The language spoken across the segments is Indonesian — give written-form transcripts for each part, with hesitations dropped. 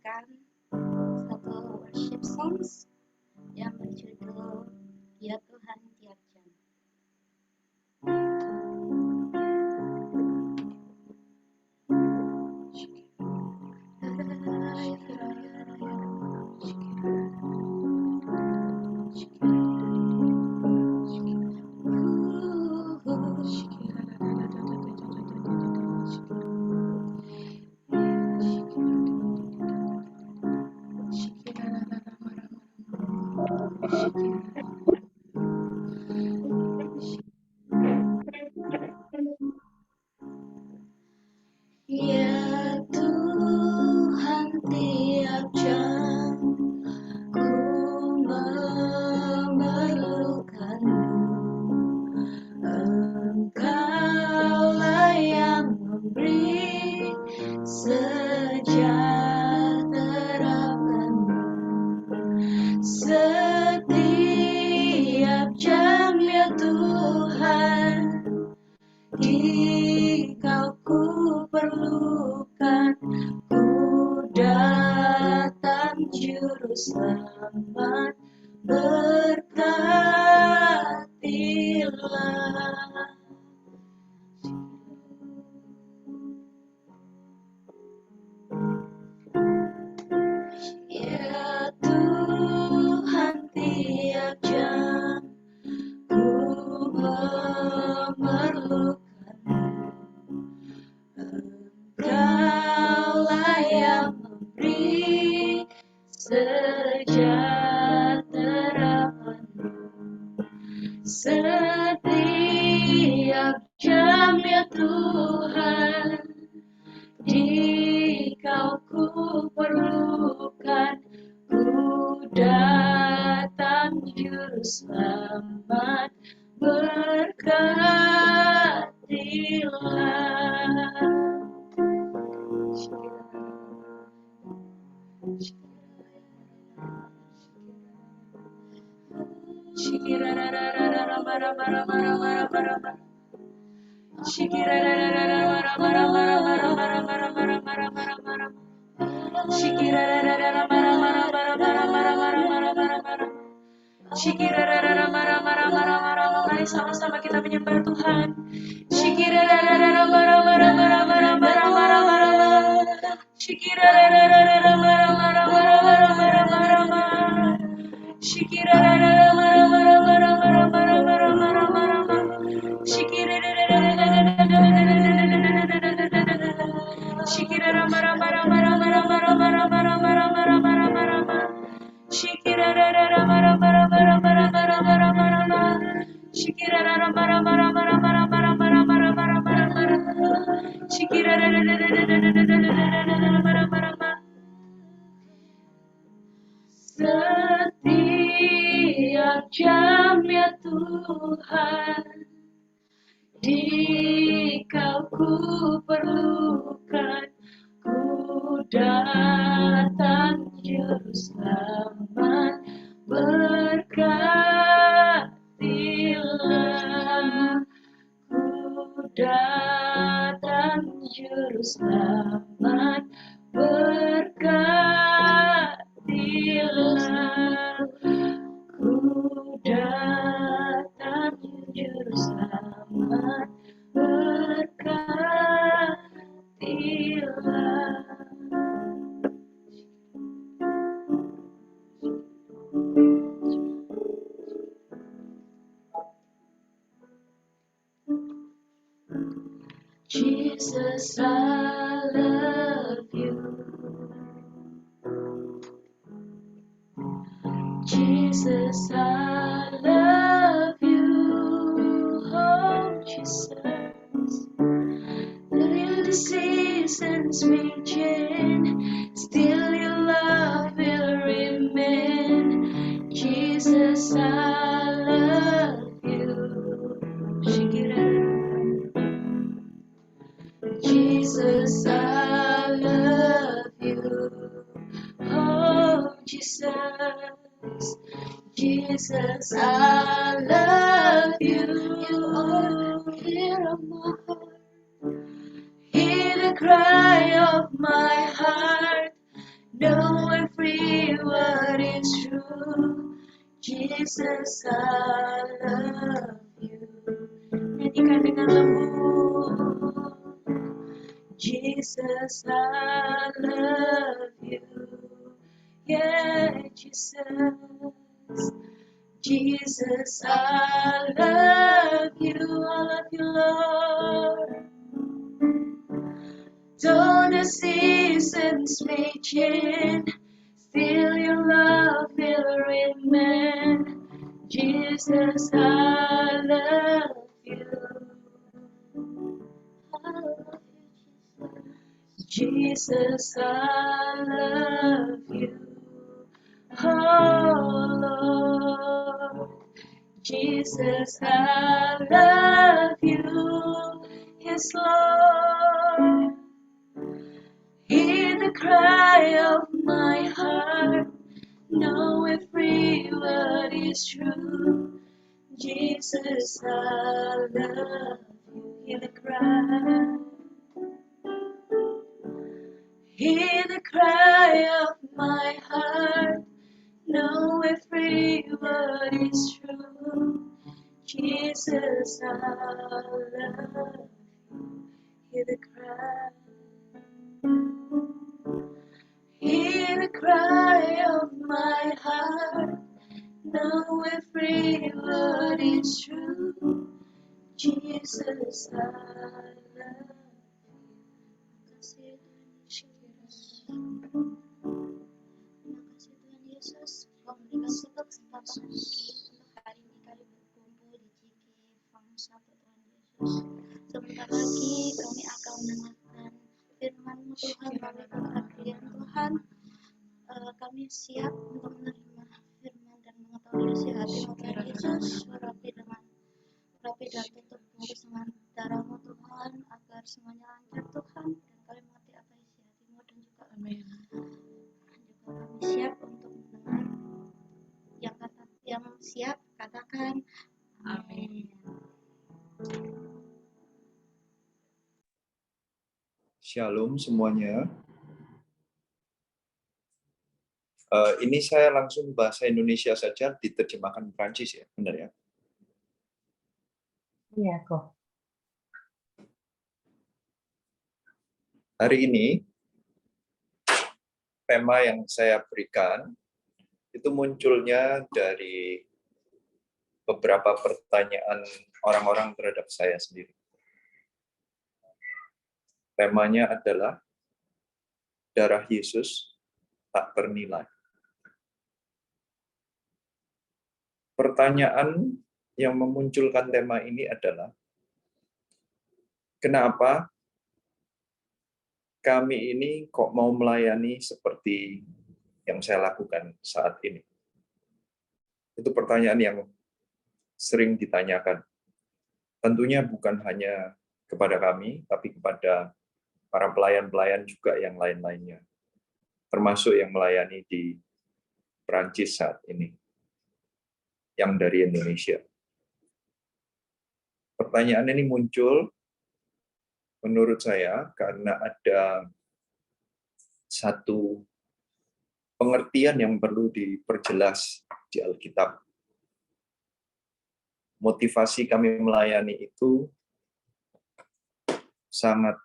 menyanyikan satu worship songs yang berjudul Ya Tuhan Tiap Jam. Ya Tuhan, tiap jam ku memerlukan-Mu. Engkaulah yang memberi sejahtera penuh setiap jam, ya Tuhan. Dikau ku perlukan, ku datang juru selamat, berkatilah. Ya Tuhan, tiap jam ku memerlukan-Mu. Engkaulah yang memberi sejahtera penuh setiap jam, ya Tuhan. Dikau ku perlukan, ku datang juru selamat, berkatilah. Mari sama-sama kita menyembah Tuhan. Setiap jam, ya Tuhan. Dikau ku perlukan, ku datang juru selamat, berkatilah. Ku datang juru selamat, berkatilah. Ku datang juru selamat, berkatilah. Jesus, I love you. Jesus, I love you. Oh, Jesus. Though the seasons may change, still your love will remain. Jesus, I love you. Jesus, I love you. Oh, Jesus. Jesus, I love you. You are here on my heart. Hear the cry of my heart. know every word is true. Jesus, I love you. Nyanyikan dengan lembut. Jesus, I love you. Yeah, Jesus. Jesus, I love you. I love you, Lord. Though the seasons may change, still your love will remain. Jesus, I love you. I love you, Jesus. Jesus, I love you. Oh Lord, Jesus, I love you. Yes, Lord. Hear the cry of my heart. Know every word is true. Jesus, I love you. Hear the cry. Hear the cry of my heart. Know every word is true. Jesus, I love you. Hear the cry. Hear the cry of my heart. Know every word is true. Jesus, I love you. Terima kasih Tuhan Yesus. Kau memberikan kita kesempatan lagi untuk hari ini kami berkumpul di Ciki Farm 1 Tuhan Yesus. Sebentar lagi kami akan mendengarkan firman-Mu Tuhan, kami berkata Tuhan, kami siap untuk menerima firman dan mengetahui isi hati-Mu Tuhan Yesus. Urapi dan tutup bungkus dengan darah-Mu Tuhan, agar semuanya lancar Tuhan, dan kami mengerti apa isi hati-Mu, dan juga kami siap untuk mendengar yang siap katakan amin. Shalom semuanya. Ini saya langsung bahasa Indonesia saja, diterjemahkan Prancis ya, benar ya? Iya kok. Hari ini tema yang saya berikan itu munculnya dari beberapa pertanyaan orang-orang terhadap saya sendiri. Temanya adalah darah Yesus tak ternilai. Pertanyaan yang memunculkan tema ini adalah, kenapa kami ini kok mau melayani seperti yang saya lakukan saat ini? Itu pertanyaan yang sering ditanyakan. Tentunya bukan hanya kepada kami, tapi kepada para pelayan-pelayan juga yang lain-lainnya. Termasuk yang melayani di Perancis saat ini, yang dari Indonesia. Pertanyaan ini muncul menurut saya karena ada satu pengertian yang perlu diperjelas di Alkitab. Motivasi kami melayani itu sangat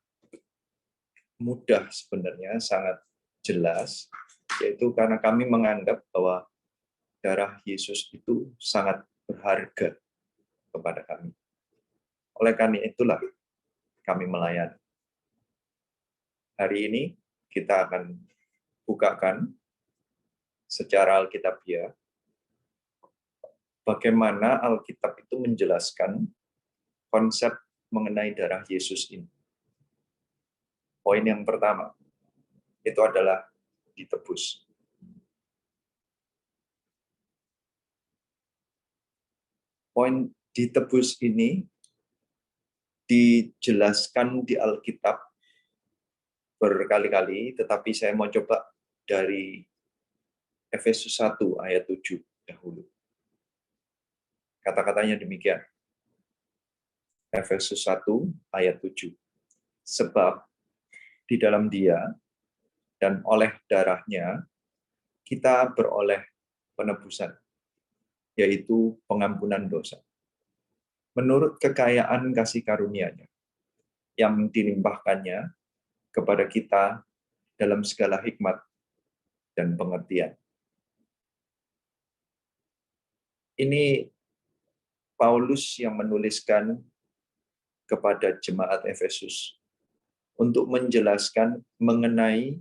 mudah sebenarnya, sangat jelas, yaitu karena kami menganggap bahwa darah Yesus itu sangat berharga kepada kami. Oleh karena itulah kami melayani. Hari ini kita akan bukakan secara Alkitabiah bagaimana Alkitab itu menjelaskan konsep mengenai darah Yesus ini. Poin yang pertama, itu adalah ditebus. Poin ditebus ini dijelaskan di Alkitab berkali-kali, tetapi saya mau coba dari Efesus 1 ayat 7 dahulu. Kata-katanya demikian. Efesus 1 ayat 7. Sebab di dalam Dia dan oleh darahnya kita beroleh penebusan, yaitu pengampunan dosa. Menurut kekayaan kasih karunia-Nya yang dilimpahkannya kepada kita dalam segala hikmat dan pengertian. Ini Paulus yang menuliskan kepada jemaat Efesus untuk menjelaskan mengenai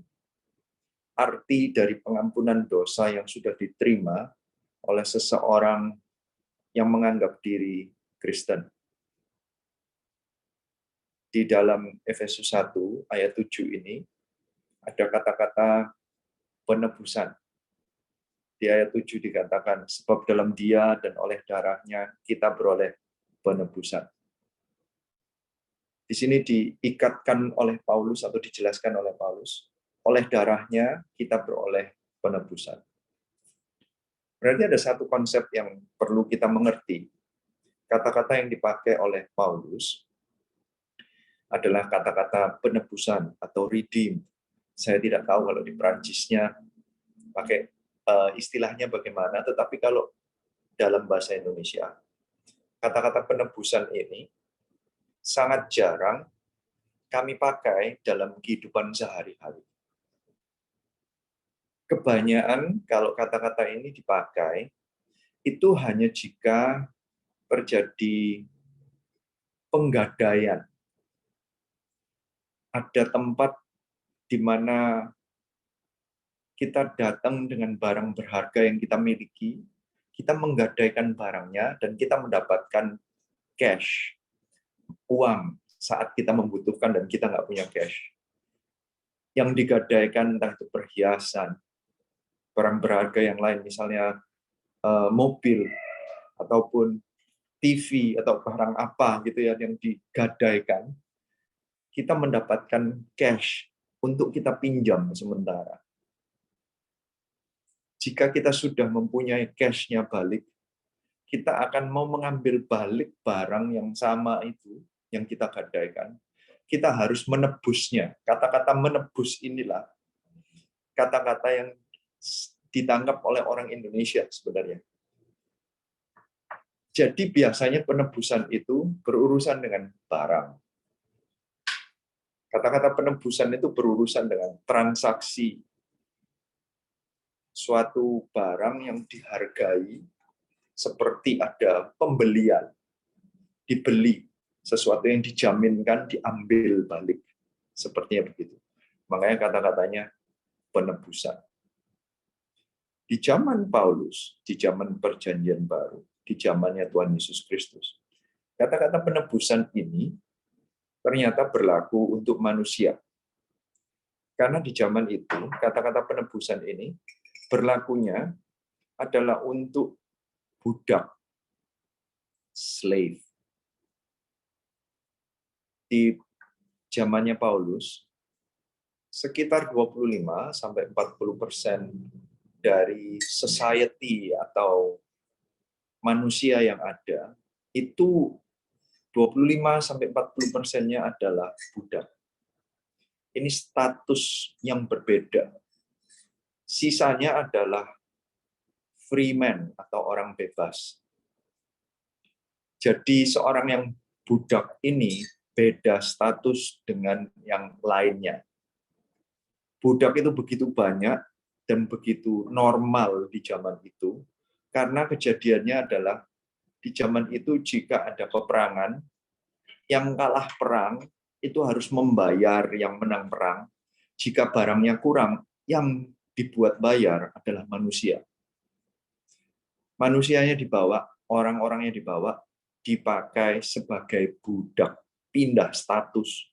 arti dari pengampunan dosa yang sudah diterima oleh seseorang yang menganggap diri Kristen. Di dalam Efesus 1 ayat 7 ini ada kata-kata penebusan. Di ayat 7 dikatakan, sebab dalam Dia dan oleh darahnya kita beroleh penebusan. Di sini diikatkan oleh Paulus atau dijelaskan oleh Paulus, oleh darahnya kita beroleh penebusan. Berarti ada satu konsep yang perlu kita mengerti. Kata-kata yang dipakai oleh Paulus adalah kata-kata penebusan atau redeem. Saya tidak tahu kalau di Perancisnya pakai istilahnya bagaimana, tetapi kalau dalam bahasa Indonesia, kata-kata penebusan ini sangat jarang kami pakai dalam kehidupan sehari-hari. Kebanyakan kalau kata-kata ini dipakai, itu hanya jika terjadi penggadaian. Ada tempat di mana kita datang dengan barang berharga yang kita miliki, kita menggadaikan barangnya, dan kita mendapatkan cash, uang, saat kita membutuhkan dan kita nggak punya cash. Yang digadaikan entah itu perhiasan, barang berharga yang lain, misalnya mobil, ataupun TV, atau barang apa gitu ya yang digadaikan, kita mendapatkan cash untuk kita pinjam sementara. Jika kita sudah mempunyai cash-nya balik, kita akan mau mengambil balik barang yang sama itu, yang kita gadaikan, kita harus menebusnya. Kata-kata menebus inilah kata-kata yang ditangkap oleh orang Indonesia sebenarnya. Jadi biasanya penebusan itu berurusan dengan barang. Kata-kata penebusan itu berurusan dengan transaksi suatu barang yang dihargai, seperti ada pembelian, dibeli, sesuatu yang dijaminkan diambil balik, sepertinya begitu. Makanya kata-katanya penebusan. Di zaman Paulus, di zaman Perjanjian Baru, di zamannya Tuhan Yesus Kristus, kata-kata penebusan ini ternyata berlaku untuk manusia. Karena di zaman itu, kata-kata penebusan ini berlakunya adalah untuk budak, slave. Di zamannya Paulus, sekitar 25-40% dari society atau manusia yang ada, itu 25-40%-nya adalah budak. Ini status yang berbeda. Sisanya adalah free man atau orang bebas. Jadi seorang yang budak ini beda status dengan yang lainnya. Budak itu begitu banyak dan begitu normal di zaman itu, karena kejadiannya adalah di zaman itu jika ada peperangan, yang kalah perang itu harus membayar yang menang perang. Jika barangnya kurang, yang dibuat bayar adalah manusia. Manusianya dibawa, orang-orangnya dibawa, dipakai sebagai budak, pindah status.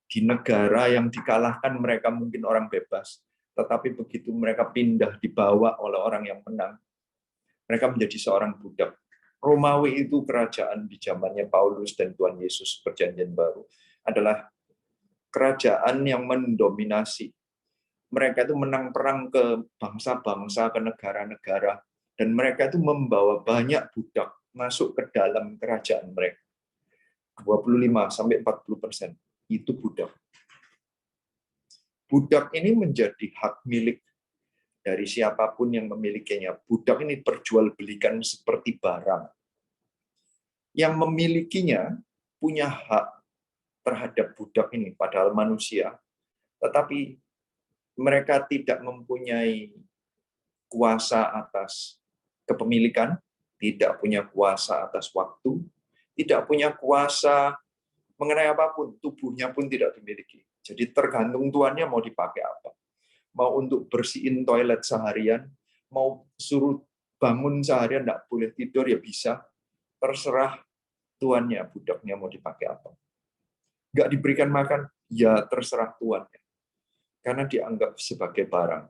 Di negara yang dikalahkan mereka mungkin orang bebas, tetapi begitu mereka pindah dibawa oleh orang yang menang, mereka menjadi seorang budak. Romawi itu kerajaan di zamannya Paulus dan Tuhan Yesus Perjanjian Baru adalah kerajaan yang mendominasi. Mereka itu menang perang ke bangsa-bangsa, ke negara-negara, dan mereka itu membawa banyak budak masuk ke dalam kerajaan mereka. 25-40% itu budak. Budak ini menjadi hak milik dari siapapun yang memilikinya. Budak ini perjualbelikan seperti barang. Yang memilikinya punya hak terhadap budak ini, padahal manusia, tetapi mereka tidak mempunyai kuasa atas kepemilikan, tidak punya kuasa atas waktu, tidak punya kuasa mengenai apapun, tubuhnya pun tidak dimiliki. Jadi tergantung tuannya mau dipakai apa. Mau untuk bersihin toilet seharian, mau suruh bangun seharian, tidak boleh tidur, ya bisa. Terserah tuannya, budaknya mau dipakai apa. Nggak diberikan makan, ya terserah tuannya. Karena dianggap sebagai barang.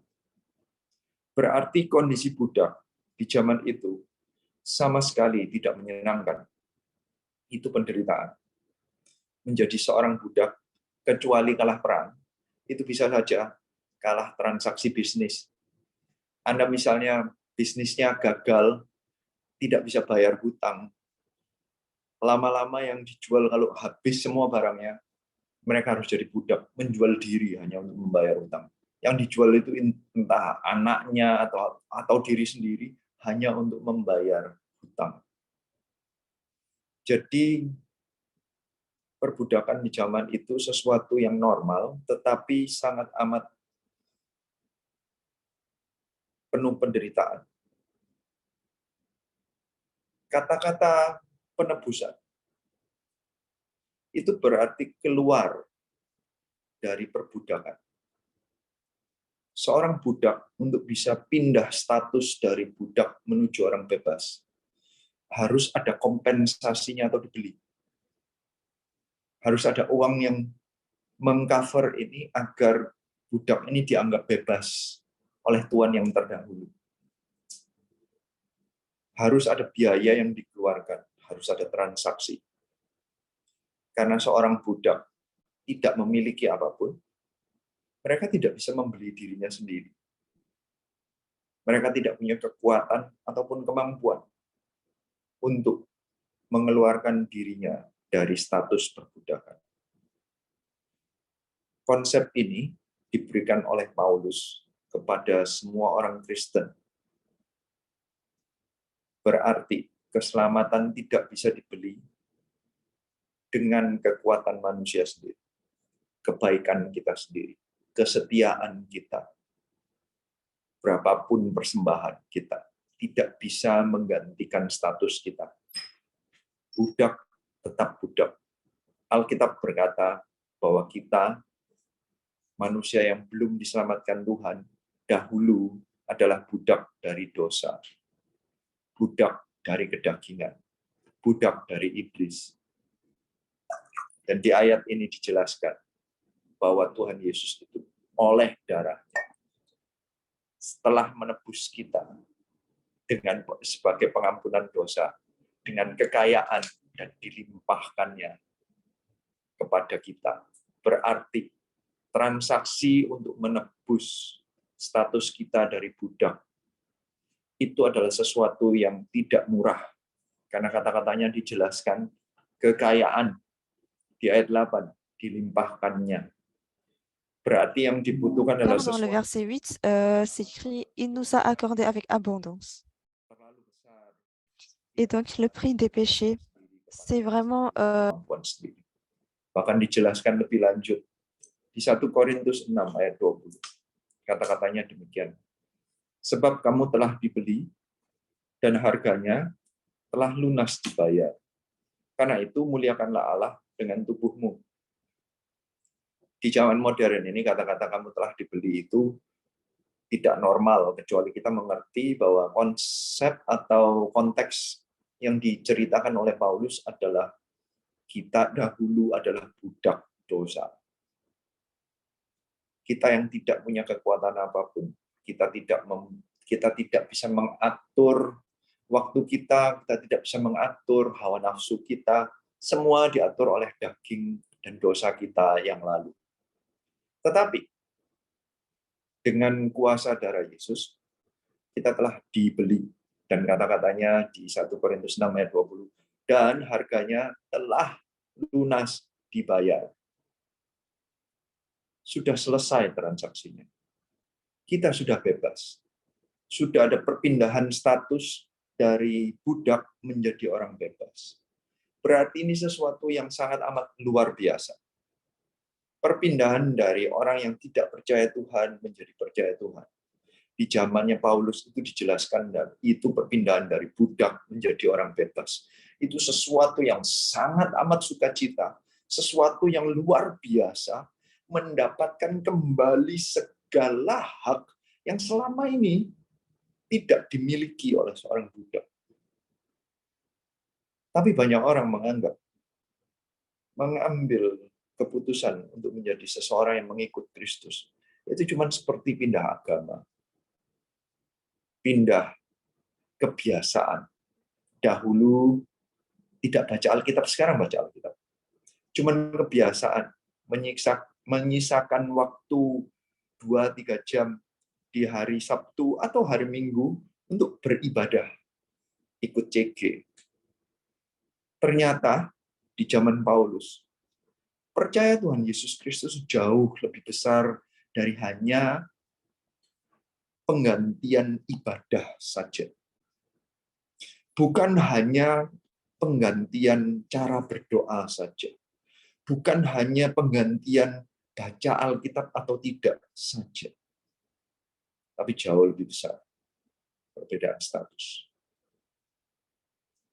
Berarti kondisi budak di zaman itu sama sekali tidak menyenangkan. Itu penderitaan. Menjadi seorang budak, kecuali kalah perang, itu bisa saja kalah transaksi bisnis. Anda misalnya bisnisnya gagal, tidak bisa bayar hutang. Lama-lama yang dijual kalau habis semua barangnya, mereka harus jadi budak, menjual diri hanya untuk membayar hutang. Yang dijual itu entah anaknya atau diri sendiri hanya untuk membayar hutang. Jadi perbudakan di zaman itu sesuatu yang normal, tetapi sangat amat penuh penderitaan. Kata-kata penebusan itu berarti keluar dari perbudakan. Seorang budak untuk bisa pindah status dari budak menuju orang bebas, harus ada kompensasinya atau dibeli. Harus ada uang yang mengcover ini agar budak ini dianggap bebas oleh tuan yang terdahulu. Harus ada biaya yang dikeluarkan, harus ada transaksi. Karena seorang budak tidak memiliki apapun, mereka tidak bisa membeli dirinya sendiri. Mereka tidak punya kekuatan ataupun kemampuan untuk mengeluarkan dirinya dari status perbudakan. Konsep ini diberikan oleh Paulus kepada semua orang Kristen. Berarti keselamatan tidak bisa dibeli dengan kekuatan manusia sendiri, kebaikan kita sendiri, kesetiaan kita, berapapun persembahan kita, tidak bisa menggantikan status kita. Budak tetap budak. Alkitab berkata bahwa kita, manusia yang belum diselamatkan Tuhan, dahulu adalah budak dari dosa, budak dari kedagingan, budak dari iblis. Dan di ayat ini dijelaskan bahwa Tuhan Yesus itu oleh darahnya, setelah menebus kita dengan sebagai pengampunan dosa, dengan kekayaan dan dilimpahkannya kepada kita. Berarti transaksi untuk menebus status kita dari budak itu adalah sesuatu yang tidak murah. Karena kata-katanya dijelaskan kekayaan di ayat 8 dilimpahkannya. Berarti yang dibutuhkan adalah Dans le sesuatu verset 8, c'est écrit « Il nous a accordé avec abondance terlalu besar. ». Et donc, le prix des péchés, c'est vraiment... Kemampuan sendiri. Bahkan dijelaskan lebih lanjut di 1 Korintus 6 ayat 20. Kata-katanya demikian. Sebab kamu telah dibeli dan harganya telah lunas dibayar. Karena itu muliakanlah Allah dengan tubuhmu. Di zaman modern ini kata-kata kamu telah dibeli itu tidak normal, kecuali kita mengerti bahwa konsep atau konteks yang diceritakan oleh Paulus adalah kita dahulu adalah budak dosa. Kita yang tidak punya kekuatan apapun, kita tidak bisa mengatur waktu kita tidak bisa mengatur hawa nafsu kita, semua diatur oleh daging dan dosa kita yang lalu. Tetapi dengan kuasa darah Yesus, kita telah dibeli. Dan kata-katanya di 1 Korintus 6 ayat 20, dan harganya telah lunas dibayar. sudah selesai transaksinya. Kita sudah bebas. Sudah ada perpindahan status dari budak menjadi orang bebas. Berarti ini sesuatu yang sangat amat luar biasa. Perpindahan dari orang yang tidak percaya Tuhan menjadi percaya Tuhan. Di zamannya Paulus itu dijelaskan, dan itu perpindahan dari budak menjadi orang bebas. Itu sesuatu yang sangat amat sukacita, sesuatu yang luar biasa, mendapatkan kembali segala hak yang selama ini tidak dimiliki oleh seorang budak. Tapi banyak orang mengambil keputusan untuk menjadi seseorang yang mengikut Kristus. Itu cuma seperti pindah agama, pindah kebiasaan. Dahulu tidak baca Alkitab, sekarang baca Alkitab. Cuman kebiasaan, menyisakan waktu 2-3 jam di hari Sabtu atau hari Minggu untuk beribadah, ikut CG. Ternyata di zaman Paulus, percaya Tuhan Yesus Kristus jauh lebih besar dari hanya penggantian ibadah saja. Bukan hanya penggantian cara berdoa saja. Bukan hanya penggantian baca Alkitab atau tidak saja. Tapi jauh lebih besar perbedaan status.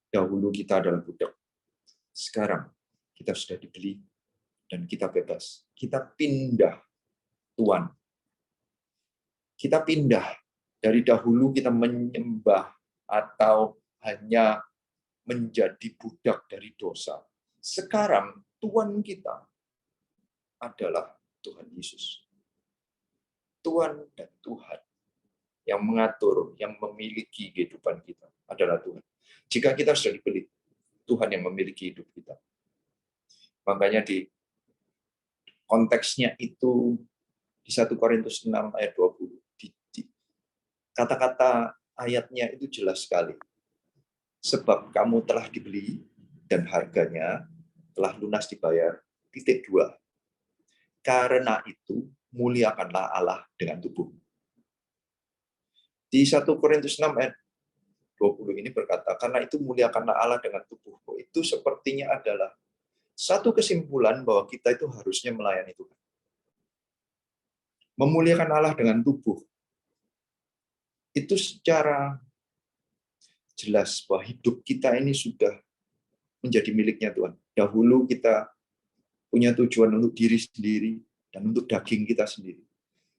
Dahulu kita adalah budak. Sekarang kita sudah dibeli dan kita bebas. Kita pindah tuan. Kita pindah dari dahulu kita menyembah atau hanya menjadi budak dari dosa. Sekarang Tuhan kita adalah Tuhan Yesus. Tuhan dan Tuhan yang mengatur, yang memiliki kehidupan kita adalah Tuhan. Jika kita sudah dibeli, Tuhan yang memiliki hidup kita. Makanya di konteksnya itu di 1 Korintus 6 ayat 20. Kata-kata ayatnya itu jelas sekali. Sebab kamu telah dibeli dan harganya telah lunas dibayar. Titik 2. Karena itu muliakanlah Allah dengan tubuh. Di 1 Korintus 6 ayat 20 ini berkata, karena itu muliakanlah Allah dengan tubuhmu. Itu sepertinya adalah satu kesimpulan bahwa kita itu harusnya melayani Tuhan. Memuliakan Allah dengan tubuh. Itu secara jelas bahwa hidup kita ini sudah menjadi miliknya Tuhan. Dahulu kita punya tujuan untuk diri sendiri dan untuk daging kita sendiri.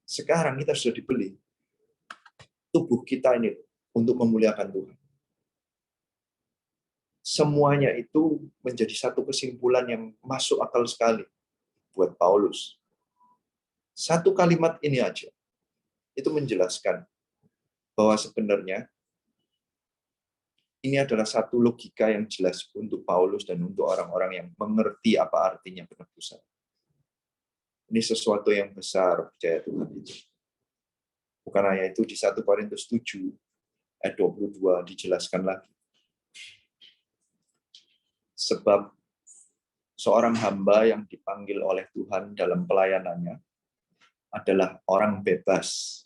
Sekarang kita sudah dibeli. Tubuh kita ini untuk memuliakan Tuhan. Semuanya itu menjadi satu kesimpulan yang masuk akal sekali buat Paulus. Satu kalimat ini aja, itu menjelaskan bahwa sebenarnya ini adalah satu logika yang jelas untuk Paulus dan untuk orang-orang yang mengerti apa artinya penebusan. Ini sesuatu yang besar, percaya Tuhan itu. Bukan hanya itu, di 1 Korintus 7 ayat 22 dijelaskan lagi. Sebab seorang hamba yang dipanggil oleh Tuhan dalam pelayanannya adalah orang bebas,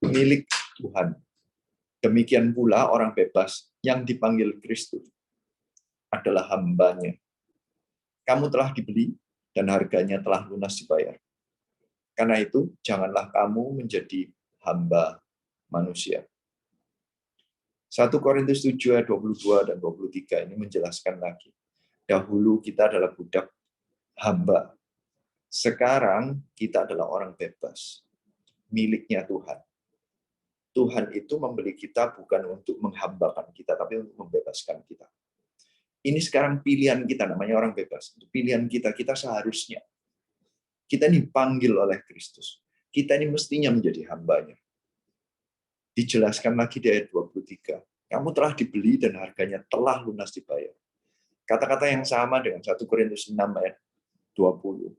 milik Tuhan. Demikian pula orang bebas yang dipanggil Kristus adalah hambanya. Kamu telah dibeli dan harganya telah lunas dibayar. Karena itu, janganlah kamu menjadi hamba manusia. 1 Korintus 7 ayat 22 dan 23 ini menjelaskan lagi. Dahulu kita adalah budak hamba. Sekarang kita adalah orang bebas, miliknya Tuhan. Tuhan itu membeli kita bukan untuk menghambakan kita, tapi untuk membebaskan kita. Ini sekarang pilihan kita, namanya orang bebas. Pilihan kita, kita seharusnya. Kita dipanggil oleh Kristus. Kita ini mestinya menjadi hambanya. Dijelaskan lagi di ayat 23. Kamu telah dibeli dan harganya telah lunas dibayar. Kata-kata yang sama dengan 1 Korintus 6 ayat 20.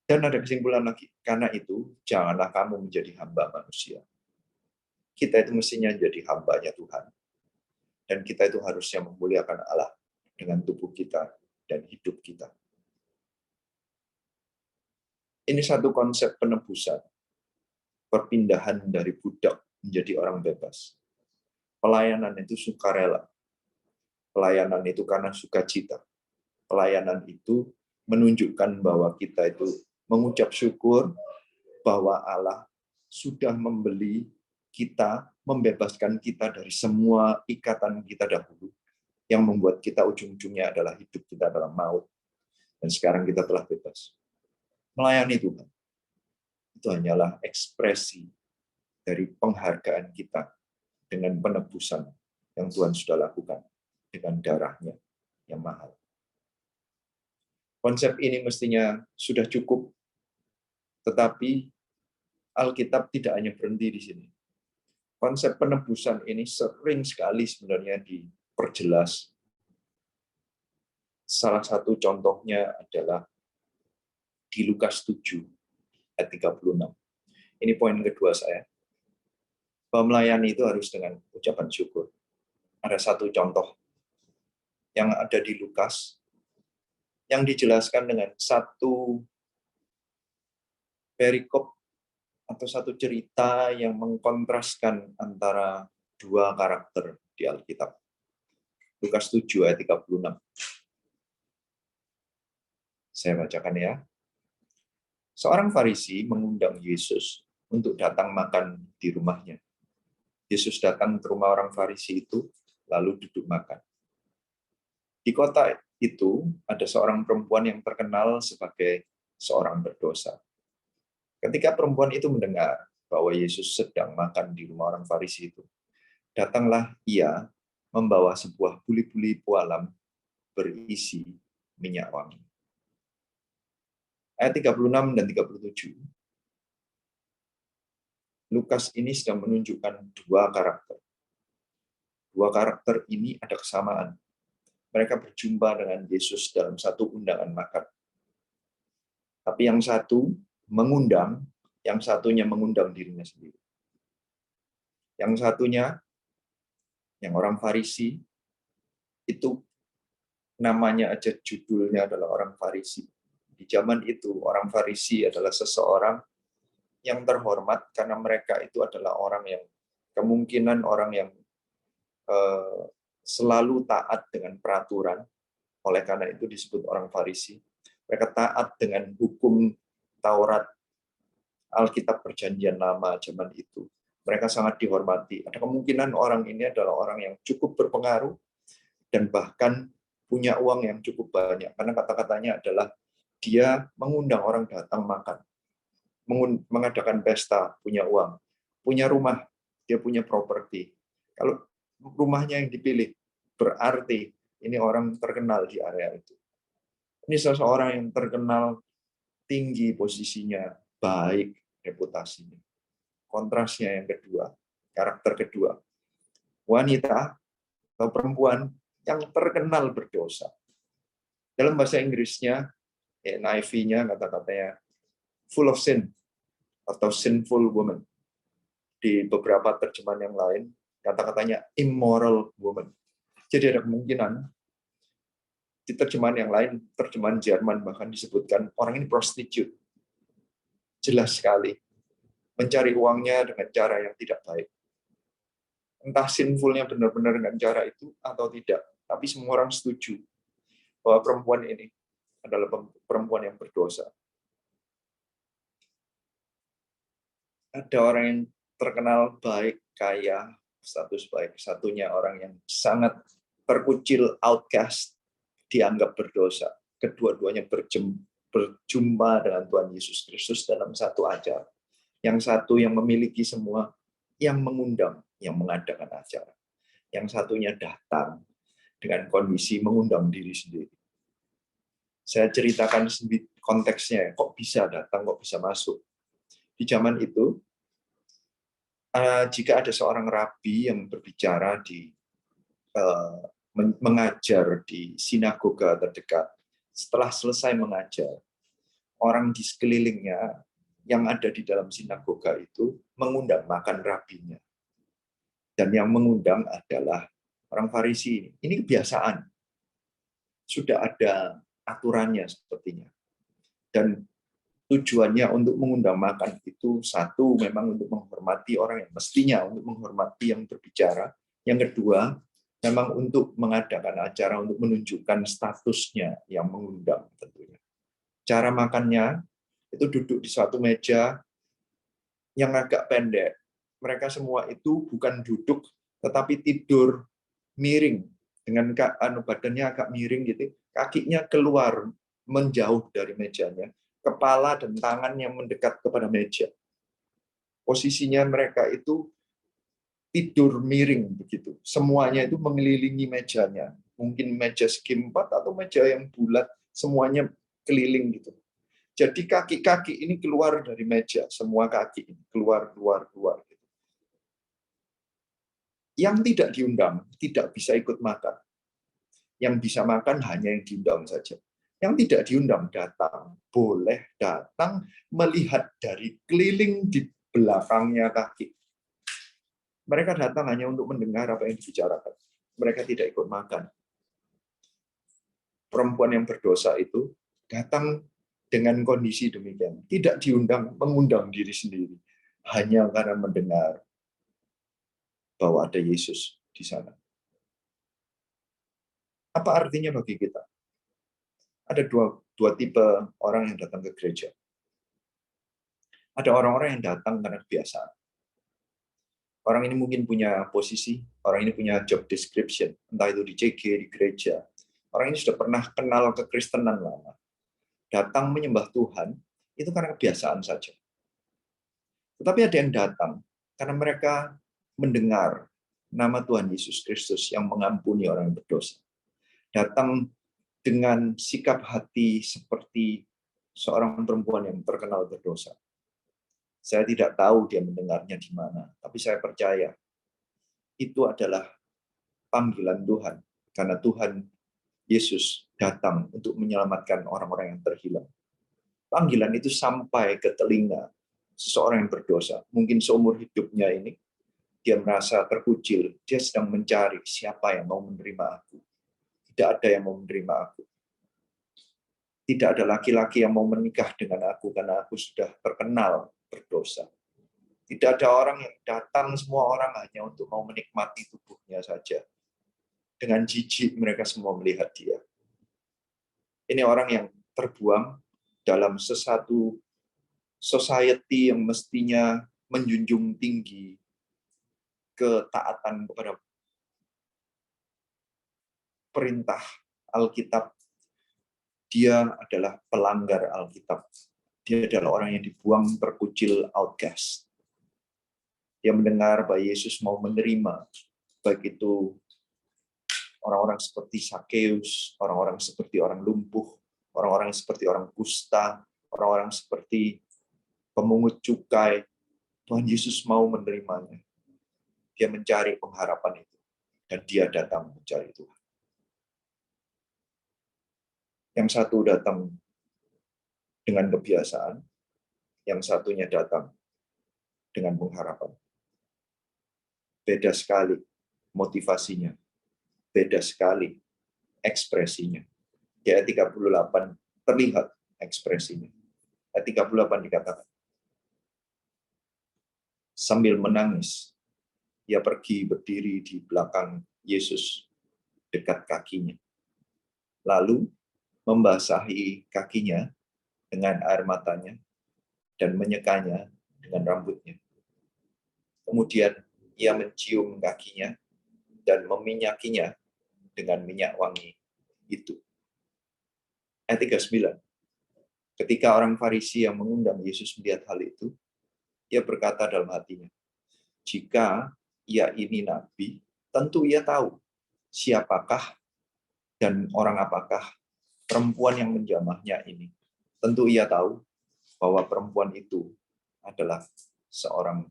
Dan ada kesimpulan lagi, karena itu janganlah kamu menjadi hamba manusia. Kita itu mestinya jadi hambanya Tuhan. Dan kita itu harusnya memuliakan Allah dengan tubuh kita dan hidup kita. Ini satu konsep penebusan, perpindahan dari budak menjadi orang bebas. Pelayanan itu sukarela. Pelayanan itu karena sukacita. Pelayanan itu menunjukkan bahwa kita itu mengucap syukur bahwa Allah sudah membeli kita, membebaskan kita dari semua ikatan kita dahulu, yang membuat kita ujung-ujungnya adalah hidup kita dalam maut. Dan sekarang kita telah bebas. Melayani Tuhan, itu hanyalah ekspresi dari penghargaan kita dengan penebusan yang Tuhan sudah lakukan dengan darahnya yang mahal. Konsep ini mestinya sudah cukup, tetapi Alkitab tidak hanya berhenti di sini. Konsep penebusan ini sering sekali sebenarnya diperjelas. Salah satu contohnya adalah di Lukas 7 ayat 36. Ini poin kedua saya. Bahwa melayani itu harus dengan ucapan syukur. Ada satu contoh yang ada di Lukas yang dijelaskan dengan satu perikop atau satu cerita yang mengkontraskan antara dua karakter di Alkitab. Lukas 7 ayat 36. Saya bacakan ya. Seorang Farisi mengundang Yesus untuk datang makan di rumahnya. Yesus datang ke rumah orang Farisi itu, lalu duduk makan. Di kota itu ada seorang perempuan yang terkenal sebagai seorang berdosa. Ketika perempuan itu mendengar bahwa Yesus sedang makan di rumah orang Farisi itu, datanglah ia membawa sebuah buli-buli pualam berisi minyak wangi. Ayat 36 dan 37. Lukas ini sedang menunjukkan dua karakter. Dua karakter ini ada kesamaan. Mereka berjumpa dengan Yesus dalam satu undangan makan. Tapi yang satu mengundang, yang satunya mengundang dirinya sendiri. Yang satunya, yang orang Farisi, itu namanya aja judulnya adalah orang Farisi. Di zaman itu, orang Farisi adalah seseorang yang terhormat karena mereka itu adalah orang yang kemungkinan orang yang selalu taat dengan peraturan. Oleh karena itu disebut orang Farisi. Mereka taat dengan hukum Taurat, Alkitab Perjanjian Lama zaman itu. Mereka sangat dihormati. Ada kemungkinan orang ini adalah orang yang cukup berpengaruh dan bahkan punya uang yang cukup banyak. Karena kata-katanya adalah dia mengundang orang datang makan, mengadakan pesta, punya uang, punya rumah, dia punya properti. Kalau rumahnya yang dipilih, berarti ini orang terkenal di area itu. Ini seseorang yang terkenal tinggi posisinya, baik reputasinya. Kontrasnya yang kedua, karakter kedua. Wanita atau perempuan yang terkenal berdosa. Dalam bahasa Inggrisnya, NIV-nya kata-katanya full of sin atau sinful woman. Di beberapa terjemahan yang lain, kata-katanya immoral woman. Jadi ada kemungkinan di terjemahan yang lain, terjemahan Jerman bahkan disebutkan orang ini prostitute. Jelas sekali. Mencari uangnya dengan cara yang tidak baik. Entah sinfulnya benar-benar dengan cara itu atau tidak. Tapi semua orang setuju bahwa perempuan ini adalah perempuan yang berdosa. Ada orang yang terkenal baik, kaya, status baik. Satunya orang yang sangat terkucil, outcast, dianggap berdosa. Kedua-duanya berjumpa dengan Tuhan Yesus Kristus dalam satu acara. Yang satu yang memiliki semua, yang mengundang, yang mengadakan acara. Yang satunya datang dengan kondisi mengundang diri sendiri. Saya ceritakan konteksnya, kok bisa datang, kok bisa masuk. Di zaman itu, jika ada seorang rabi yang berbicara mengajar di sinagoga terdekat, setelah selesai mengajar, orang di sekelilingnya yang ada di dalam sinagoga itu mengundang makan rabinya. Dan yang mengundang adalah orang Farisi. Ini kebiasaan. Sudah ada aturannya sepertinya. Dan tujuannya untuk mengundang makan itu satu, memang untuk menghormati orang yang mestinya untuk menghormati yang berbicara. Yang kedua, memang untuk mengadakan acara untuk menunjukkan statusnya yang mengundang tentunya. Cara makannya itu duduk di suatu meja yang agak pendek. Mereka semua itu bukan duduk tetapi tidur miring dengan badannya agak miring gitu, kakinya keluar menjauh dari mejanya, kepala dan tangannya mendekat kepada meja. Posisinya mereka itu tidur miring begitu. Semuanya itu mengelilingi mejanya. Mungkin meja segi 4 atau meja yang bulat, semuanya keliling gitu. Jadi kaki-kaki ini keluar dari meja, semua kaki ini keluar. Gitu. Yang tidak diundang tidak bisa ikut makan. Yang bisa makan hanya yang diundang saja. Yang tidak diundang datang, boleh datang melihat dari keliling di belakangnya kaki. Mereka datang hanya untuk mendengar apa yang dibicarakan. Mereka tidak ikut makan. Perempuan yang berdosa itu datang dengan kondisi demikian. Tidak diundang, mengundang diri sendiri. Hanya karena mendengar bahwa ada Yesus di sana. Apa artinya bagi kita? Ada dua tipe orang yang datang ke gereja. Ada orang-orang yang datang karena kebiasaan. Orang ini mungkin punya posisi, orang ini punya job description, entah itu di CG, di gereja. Orang ini sudah pernah kenal kekristenan lama. Datang menyembah Tuhan, itu karena kebiasaan saja. Tetapi ada yang datang karena mereka mendengar nama Tuhan Yesus Kristus yang mengampuni orang yang berdosa. Datang dengan sikap hati seperti seorang perempuan yang terkenal berdosa. Saya tidak tahu dia mendengarnya di mana, tapi saya percaya itu adalah panggilan Tuhan, karena Tuhan Yesus datang untuk menyelamatkan orang-orang yang terhilang. Panggilan itu sampai ke telinga seseorang yang berdosa. Mungkin seumur hidupnya ini, dia merasa terkucil, dia sedang mencari siapa yang mau menerima aku. Tidak ada yang mau menerima aku. Tidak ada laki-laki yang mau menikah dengan aku, karena aku sudah terkenal berdosa. Tidak ada orang yang datang, semua orang hanya untuk mau menikmati tubuhnya saja. Dengan jijik mereka semua melihat dia. Ini orang yang terbuang dalam sesuatu society yang mestinya menjunjung tinggi ketaatan kepada perintah Alkitab. Dia adalah pelanggar Alkitab. Dia adalah orang yang dibuang terkucil outcast. Dia mendengar bahwa Yesus mau menerima, baik itu orang-orang seperti Sakeus, orang-orang seperti orang lumpuh, orang-orang seperti orang kusta, orang-orang seperti pemungut cukai. Tuhan Yesus mau menerimanya. Dia mencari pengharapan itu. Dan dia datang mencari Tuhan. Yang satu datang dengan kebiasaan, yang satunya datang dengan pengharapan. Beda sekali motivasinya, beda sekali ekspresinya. Di ayat 38 terlihat ekspresinya. Ayat 38 dikatakan, sambil menangis, ia pergi berdiri di belakang Yesus dekat kakinya. Lalu membasahi kakinya dengan air matanya dan menyekanya dengan rambutnya. Kemudian ia mencium kakinya dan meminyakinya dengan minyak wangi itu. Ayat 39. Ketika orang Farisi yang mengundang Yesus melihat hal itu, ia berkata dalam hatinya, jika ia ini nabi, tentu ia tahu siapakah dan orang apakah perempuan yang menjamahnya ini. Tentu ia tahu bahwa perempuan itu adalah seorang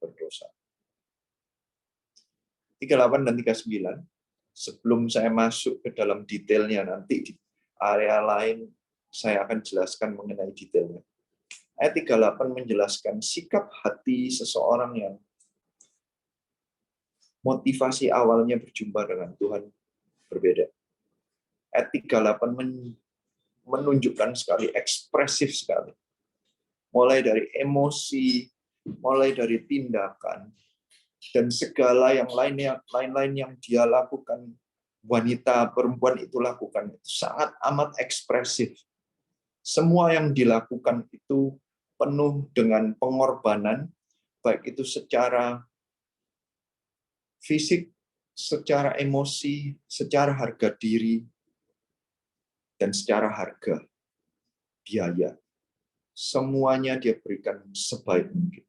berdosa. 38 dan 39, sebelum saya masuk ke dalam detailnya nanti di area lain, saya akan jelaskan mengenai detailnya. Ayat 38 menjelaskan sikap hati seseorang yang motivasi awalnya berjumpa dengan Tuhan berbeda. Ayat 38 menunjukkan sekali, ekspresif sekali. mulai dari emosi, mulai dari tindakan, dan segala yang lain-lain yang dia lakukan, wanita, perempuan itu lakukan, itu sangat amat ekspresif. Semua yang dilakukan itu penuh dengan pengorbanan, baik itu secara fisik, secara emosi, secara harga diri, dan secara harga biaya. Semuanya dia berikan sebaik mungkin.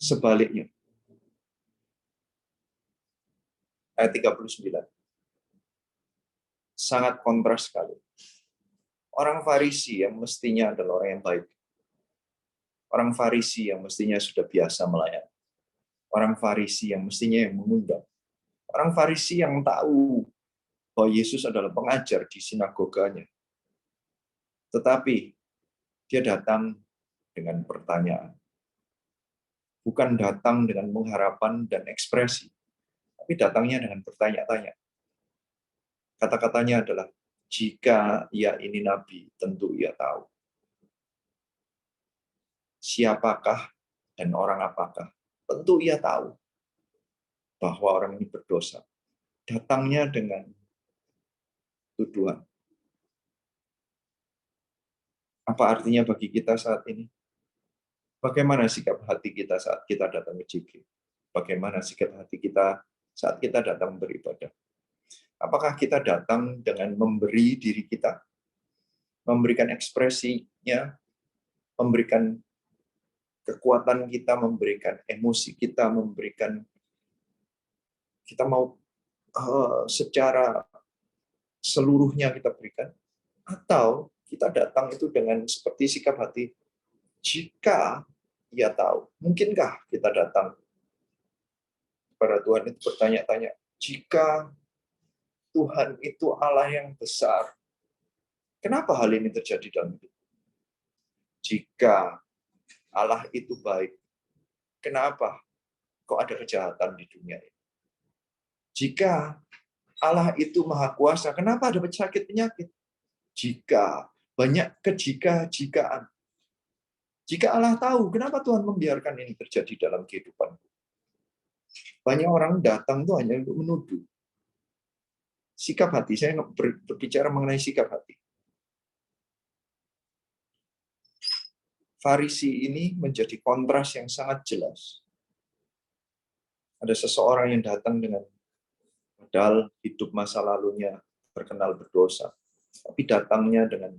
Sebaliknya, ayat 39, sangat kontras sekali. Orang Farisi yang mestinya adalah orang yang baik. Orang Farisi yang mestinya sudah biasa melayani. Orang Farisi yang mestinya yang mengundang. Orang Farisi yang tahu bahwa Yesus adalah pengajar di sinagoganya. Tetapi dia datang dengan pertanyaan. Bukan datang dengan pengharapan dan ekspresi, tapi datangnya dengan bertanya-tanya. Kata-katanya adalah, jika ia ini nabi, tentu ia tahu. Siapakah dan orang apakah? Tentu ia tahu bahwa orang ini berdosa. Datangnya dengan tuduhan. Apa artinya bagi kita saat ini? Bagaimana sikap hati kita saat kita datang ke JG? Bagaimana sikap hati kita saat kita datang beribadah? Apakah kita datang dengan memberi diri kita, memberikan ekspresinya, memberikan kekuatan kita, memberikan emosi kita, memberikan kita mau secara seluruhnya kita berikan, atau kita datang itu dengan seperti sikap hati, jika ia tahu. Mungkinkah kita datang kepada Tuhan itu bertanya-tanya, jika Tuhan itu Allah yang besar, kenapa hal ini terjadi dalam hidup? Jika Allah itu baik, kenapa kok ada kejahatan di dunia ini? Jika Allah itu maha kuasa, kenapa ada penyakit-penyakit? Jika banyak kejika-jikaan. Jika Allah tahu, kenapa Tuhan membiarkan ini terjadi dalam kehidupanku? Banyak orang datang tuh hanya untuk menuduh. Sikap hati, saya berbicara mengenai sikap hati. Farisi ini menjadi kontras yang sangat jelas. Ada seseorang yang datang dengan padahal hidup masa lalunya terkenal berdosa, tapi datangnya dengan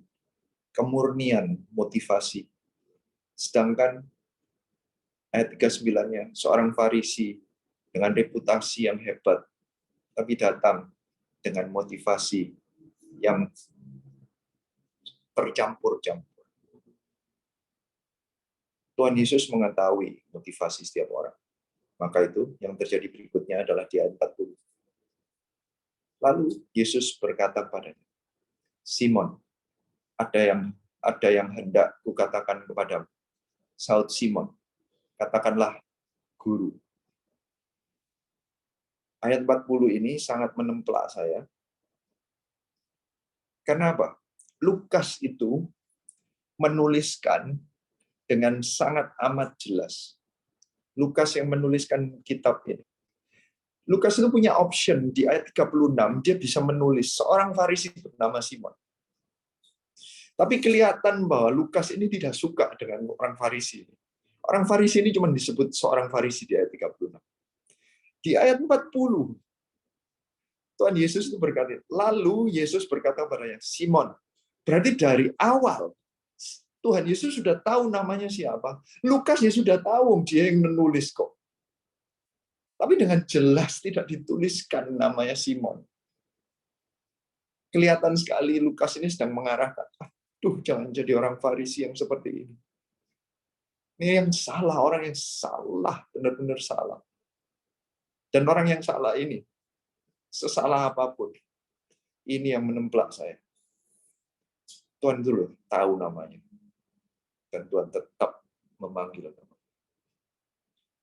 kemurnian motivasi. Sedangkan ayat 39-nya, seorang Farisi dengan reputasi yang hebat, tapi datang dengan motivasi yang tercampur-campur. Tuhan Yesus mengetahui motivasi setiap orang. Maka itu yang terjadi berikutnya adalah di ayat 40. Lalu Yesus berkata kepadanya, Simon, ada yang hendak kukatakan kepadamu. Saud Simon, katakanlah guru. Ayat 40 ini sangat menemplak saya. Kenapa? Lukas itu menuliskan dengan sangat amat jelas. Lukas yang menuliskan kitab ini. Lukas itu punya option di ayat 36, dia bisa menulis seorang Farisi bernama Simon. Tapi kelihatan bahwa Lukas ini tidak suka dengan orang Farisi. Orang Farisi ini cuma disebut seorang Farisi di ayat 36. Di ayat 40, Tuhan Yesus itu berkata, lalu Yesus berkata kepadanya, Simon, berarti dari awal Tuhan Yesus sudah tahu namanya siapa. Lukas ya sudah tahu dia yang menulis kok. Tapi dengan jelas tidak dituliskan namanya Simon. Kelihatan sekali Lukas ini sedang mengarahkan, aduh jangan jadi orang Farisi yang seperti ini. Ini yang salah, orang yang salah, benar-benar salah. Dan orang yang salah ini, sesalah apapun, ini yang menemplak saya. Tuhan itu loh tahu namanya. Dan Tuhan tetap memanggil nama.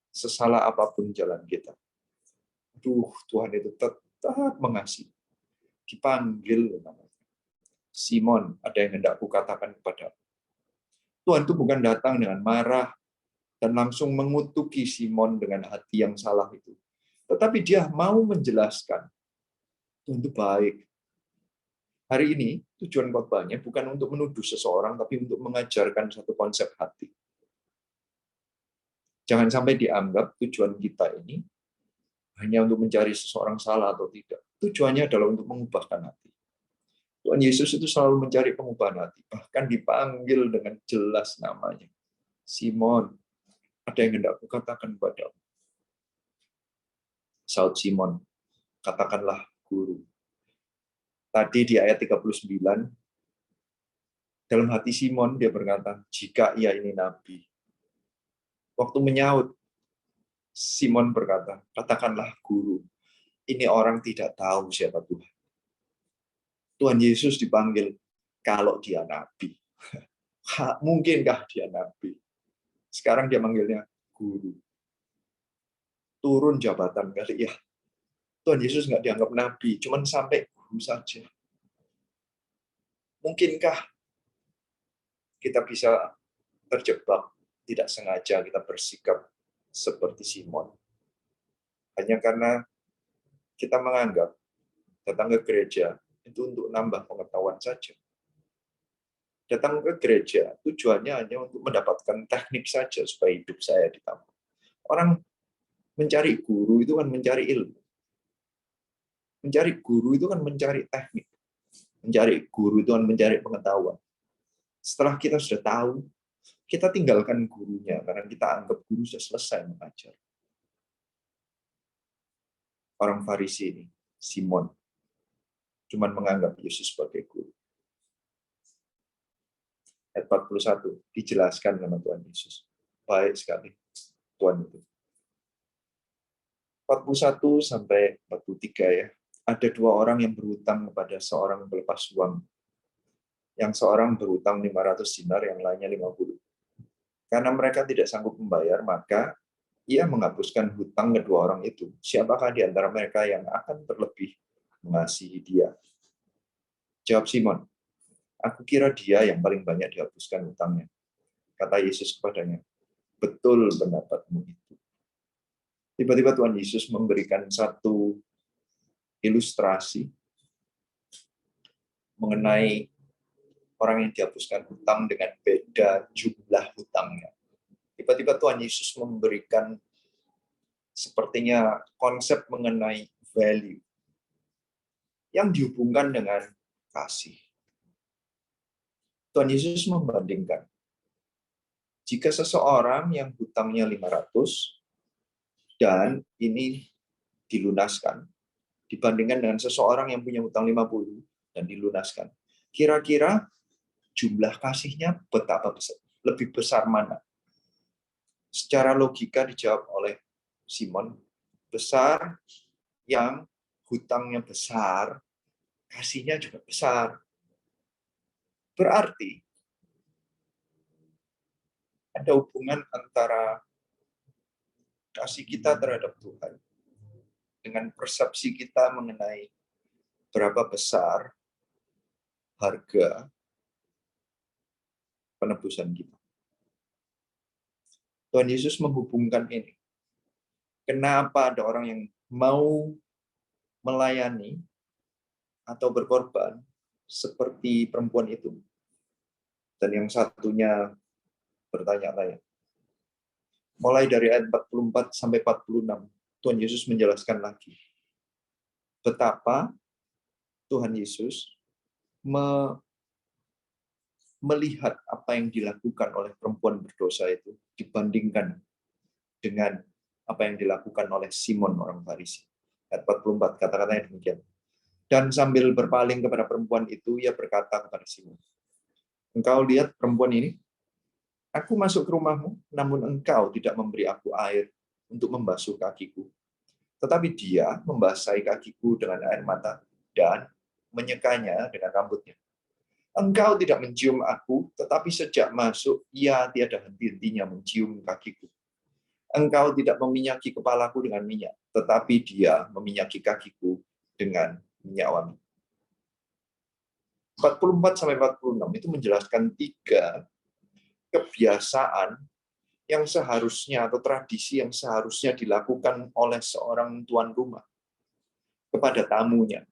Sesalah apapun jalan kita. Tuhan itu tetap mengasihi. Dipanggil namanya. Simon, ada yang hendak kukatakan kepada. Tuhan itu bukan datang dengan marah dan langsung mengutuki Simon dengan hati yang salah itu. Tetapi dia mau menjelaskan, Tuhan itu baik. Hari ini tujuan khotbahnya bukan untuk menuduh seseorang, tapi untuk mengajarkan satu konsep hati. Jangan sampai dianggap tujuan kita ini hanya untuk mencari seseorang salah atau tidak. Tujuannya adalah untuk mengubahkan hati. Tuhan Yesus itu selalu mencari pengubahan hati. Bahkan dipanggil dengan jelas namanya. Simon, ada yang hendak kukatakan padamu. Saud Simon, katakanlah guru. Tadi di ayat 39, dalam hati Simon dia berkata, jika ia ini nabi. Waktu menyaut, Simon berkata, katakanlah guru. Ini orang tidak tahu siapa Tuhan. Tuhan Yesus dipanggil, kalau dia nabi. Mungkinkah dia nabi? Sekarang dia manggilnya guru. Turun jabatan kali ya. Tuhan Yesus nggak dianggap nabi, cuman sampai guru saja. Mungkinkah kita bisa terjebak, tidak sengaja kita bersikap seperti Simon? Hanya karena kita menganggap datang ke gereja itu untuk nambah pengetahuan saja. Datang ke gereja tujuannya hanya untuk mendapatkan teknik saja supaya hidup saya ditambah. Orang mencari guru itu kan mencari ilmu. Mencari guru itu kan mencari teknik. Mencari guru itu kan mencari pengetahuan. Setelah kita sudah tahu, kita tinggalkan gurunya karena kita anggap guru sudah selesai mengajar. Orang Farisi ini, Simon, cuma menganggap Yesus sebagai guru. Ayat 41 dijelaskan nama Tuhan Yesus. Baik sekali Tuhan itu. 41 sampai 43 ya. Ada dua orang yang berhutang kepada seorang pelepas uang. Yang seorang berhutang 500 dinar, yang lainnya 50. Karena mereka tidak sanggup membayar, maka ia menghapuskan hutang kedua orang itu. Siapakah di antara mereka yang akan terlebih mengasihi dia? Jawab Simon, aku kira dia yang paling banyak dihapuskan hutangnya. Kata Yesus kepadanya, betul pendapatmu itu. Tiba-tiba Tuhan Yesus memberikan satu ilustrasi mengenai orang yang dihapuskan hutang dengan beda jumlah hutangnya. Tiba-tiba Tuhan Yesus memberikan sepertinya konsep mengenai value yang dihubungkan dengan kasih. Tuhan Yesus membandingkan, jika seseorang yang hutangnya 500 dan ini dilunaskan, dibandingkan dengan seseorang yang punya hutang 50 dan dilunaskan, kira-kira jumlah kasihnya betapa besar, lebih besar mana? Secara logika dijawab oleh Simon, besar yang hutangnya besar, kasihnya juga besar. Berarti ada hubungan antara kasih kita terhadap Tuhan dengan persepsi kita mengenai berapa besar harga penebusan kita. Tuhan Yesus menghubungkan ini. Kenapa ada orang yang mau melayani atau berkorban seperti perempuan itu? Dan yang satunya bertanya-tanya. Mulai dari ayat 44 sampai 46, Tuhan Yesus menjelaskan lagi betapa Tuhan Yesus melihat apa yang dilakukan oleh perempuan berdosa itu dibandingkan dengan apa yang dilakukan oleh Simon orang Farisi. Ayat 44, kata-katanya demikian. Dan sambil berpaling kepada perempuan itu, ia berkata kepada Simon, engkau lihat perempuan ini? Aku masuk ke rumahmu, namun engkau tidak memberi aku air untuk membasuh kakiku. Tetapi dia membasahi kakiku dengan air mata dan menyekanya dengan rambutnya. Engkau tidak mencium aku, tetapi sejak masuk, ia tiada henti-hentinya mencium kakiku. Engkau tidak meminyaki kepalaku dengan minyak, tetapi dia meminyaki kakiku dengan minyak wangi. 44-46 itu menjelaskan 3 kebiasaan yang seharusnya atau tradisi yang seharusnya dilakukan oleh seorang tuan rumah kepada tamunya.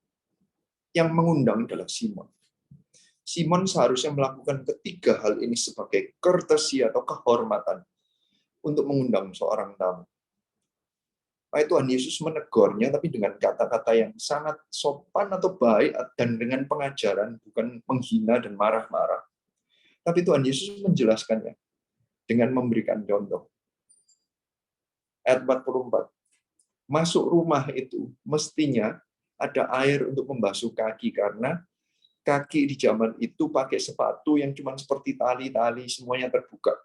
Yang mengundang adalah Simon. Simon seharusnya melakukan ketiga hal ini sebagai courtesy atau kehormatan untuk mengundang seorang tamu. Tuhan Yesus menegurnya, tapi dengan kata-kata yang sangat sopan atau baik, dan dengan pengajaran, bukan menghina dan marah-marah. Tapi Tuhan Yesus menjelaskannya dengan memberikan contoh. Ayat 44. Masuk rumah itu mestinya ada air untuk membasuh kaki, karena kaki di zaman itu pakai sepatu yang cuma seperti tali-tali, semuanya terbuka.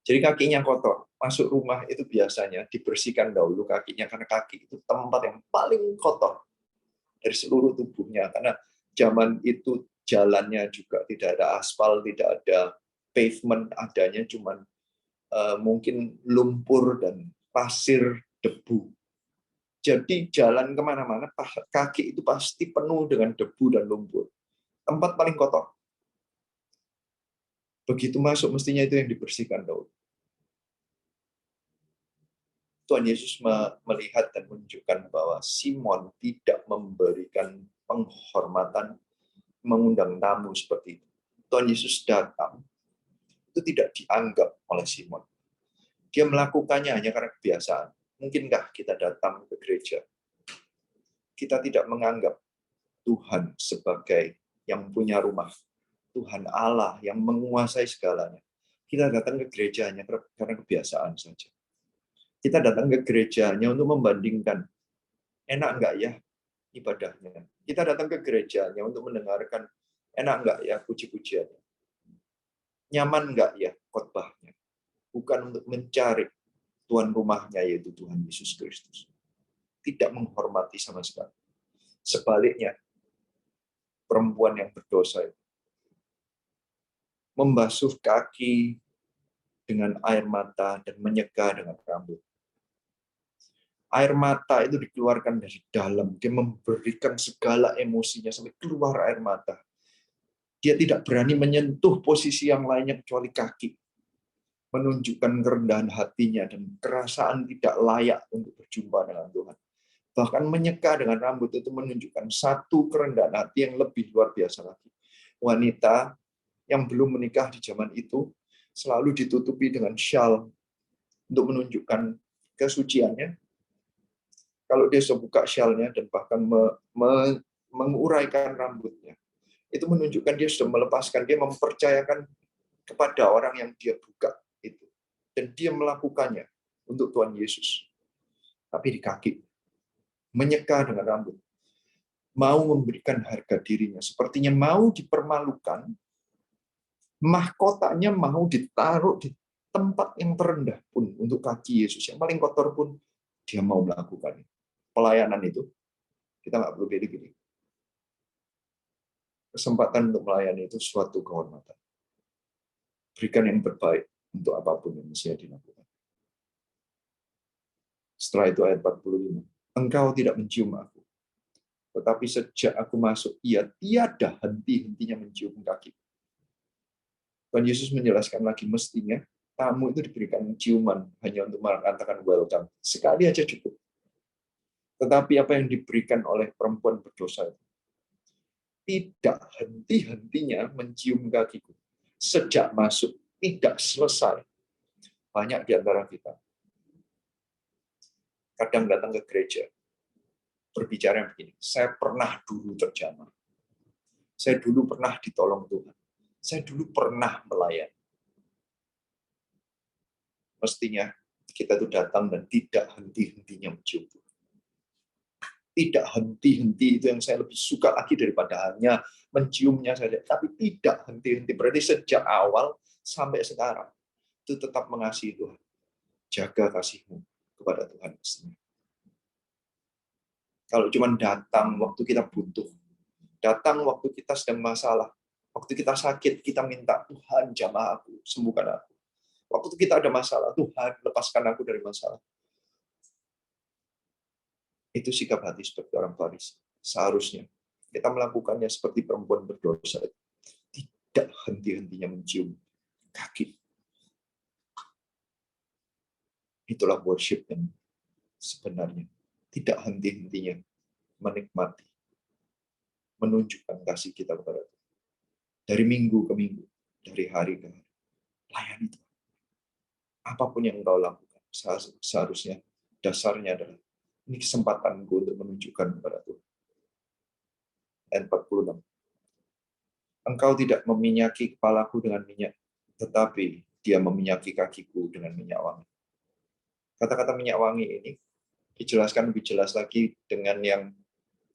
Jadi kakinya kotor. Masuk rumah itu biasanya dibersihkan dahulu kakinya, karena kaki itu tempat yang paling kotor dari seluruh tubuhnya. Karena zaman itu jalannya juga tidak ada aspal, tidak ada pavement, adanya cuman mungkin lumpur dan pasir, debu. Jadi jalan kemana-mana, kaki itu pasti penuh dengan debu dan lumpur. Tempat paling kotor. Begitu masuk, mestinya itu yang dibersihkan dahulu. Tuhan Yesus melihat dan menunjukkan bahwa Simon tidak memberikan penghormatan, mengundang tamu seperti itu. Tuhan Yesus datang, itu tidak dianggap oleh Simon. Dia melakukannya hanya karena kebiasaan. Mungkinkah kita datang ke gereja, kita tidak menganggap Tuhan sebagai yang punya rumah, Tuhan Allah yang menguasai segalanya. Kita datang ke gereja hanya karena kebiasaan saja. Kita datang ke gerejanya untuk membandingkan, enak enggak ya ibadahnya. Kita datang ke gerejanya untuk mendengarkan, enak enggak ya puji-pujiannya. Nyaman enggak ya khotbahnya. Bukan untuk mencari tuan rumahnya, yaitu Tuhan Yesus Kristus. Tidak menghormati sama sekali. Sebaliknya, perempuan yang berdosa itu membasuh kaki dengan air mata dan menyeka dengan rambut. Air mata itu dikeluarkan dari dalam. Dia memberikan segala emosinya sampai keluar air mata. Dia tidak berani menyentuh posisi yang lainnya kecuali kaki. Menunjukkan kerendahan hatinya dan kerasaan tidak layak untuk berjumpa dengan Tuhan. Bahkan menyeka dengan rambut itu menunjukkan satu kerendahan hati yang lebih luar biasa lagi. Wanita yang belum menikah di zaman itu selalu ditutupi dengan syal untuk menunjukkan kesuciannya. Kalau dia sudah buka syalnya dan bahkan menguraikan rambutnya, itu menunjukkan dia sudah melepaskan, dia mempercayakan kepada orang yang dia buka itu. Dan dia melakukannya untuk Tuhan Yesus. Tapi di kaki, menyeka dengan rambut. Mau memberikan harga dirinya, sepertinya mau dipermalukan, mahkotanya mau ditaruh di tempat yang terendah pun untuk kaki Yesus. Yang paling kotor pun dia mau melakukannya. Pelayanan itu, kita nggak perlu pilih-pilih. Kesempatan untuk melayani itu suatu kehormatan. Berikan yang terbaik untuk apapun yang mesti dilakukan. Setelah itu ayat 45. Engkau tidak mencium aku. Tetapi sejak aku masuk, ia tiada henti-hentinya mencium kaki. Tuhan Yesus menjelaskan lagi, mestinya tamu itu diberikan ciuman hanya untuk mengatakan welcome. Sekali aja cukup. Tetapi apa yang diberikan oleh perempuan berdosa itu? Tidak henti-hentinya mencium kakiku. Sejak masuk, tidak selesai. Banyak di antara kita. Kadang datang ke gereja, berbicara begini, saya pernah dulu terjamah. Saya dulu pernah ditolong Tuhan. Saya dulu pernah melayani. Mestinya kita itu datang dan tidak henti-hentinya mencium Tuhan. Tidak henti-henti, itu yang saya lebih suka lagi daripada hanya menciumnya saja. Tapi tidak henti-henti. Berarti sejak awal sampai sekarang, itu tetap mengasihi Tuhan. Jaga kasihmu kepada Tuhan. Kalau cuma datang waktu kita butuh, datang waktu kita sedang masalah, waktu kita sakit, kita minta, Tuhan jamah aku, sembuhkan aku. Waktu kita ada masalah, Tuhan lepaskan aku dari masalah. Itu sikap hati seperti orang Farisi. Seharusnya kita melakukannya seperti perempuan berdosa. Tidak henti-hentinya mencium kaki. Itulah worship yang sebenarnya. Tidak henti-hentinya menikmati, menunjukkan kasih kita kepada Tuhan. Dari minggu ke minggu, dari hari ke hari. Layani Tuhan. Apapun yang engkau lakukan, seharusnya dasarnya adalah ini kesempatanku untuk menunjukkan kepada Tuhan. Ayat 46. Engkau tidak meminyaki kepalaku dengan minyak, tetapi dia meminyaki kakiku dengan minyak wangi. Kata-kata minyak wangi ini dijelaskan lebih jelas lagi dengan yang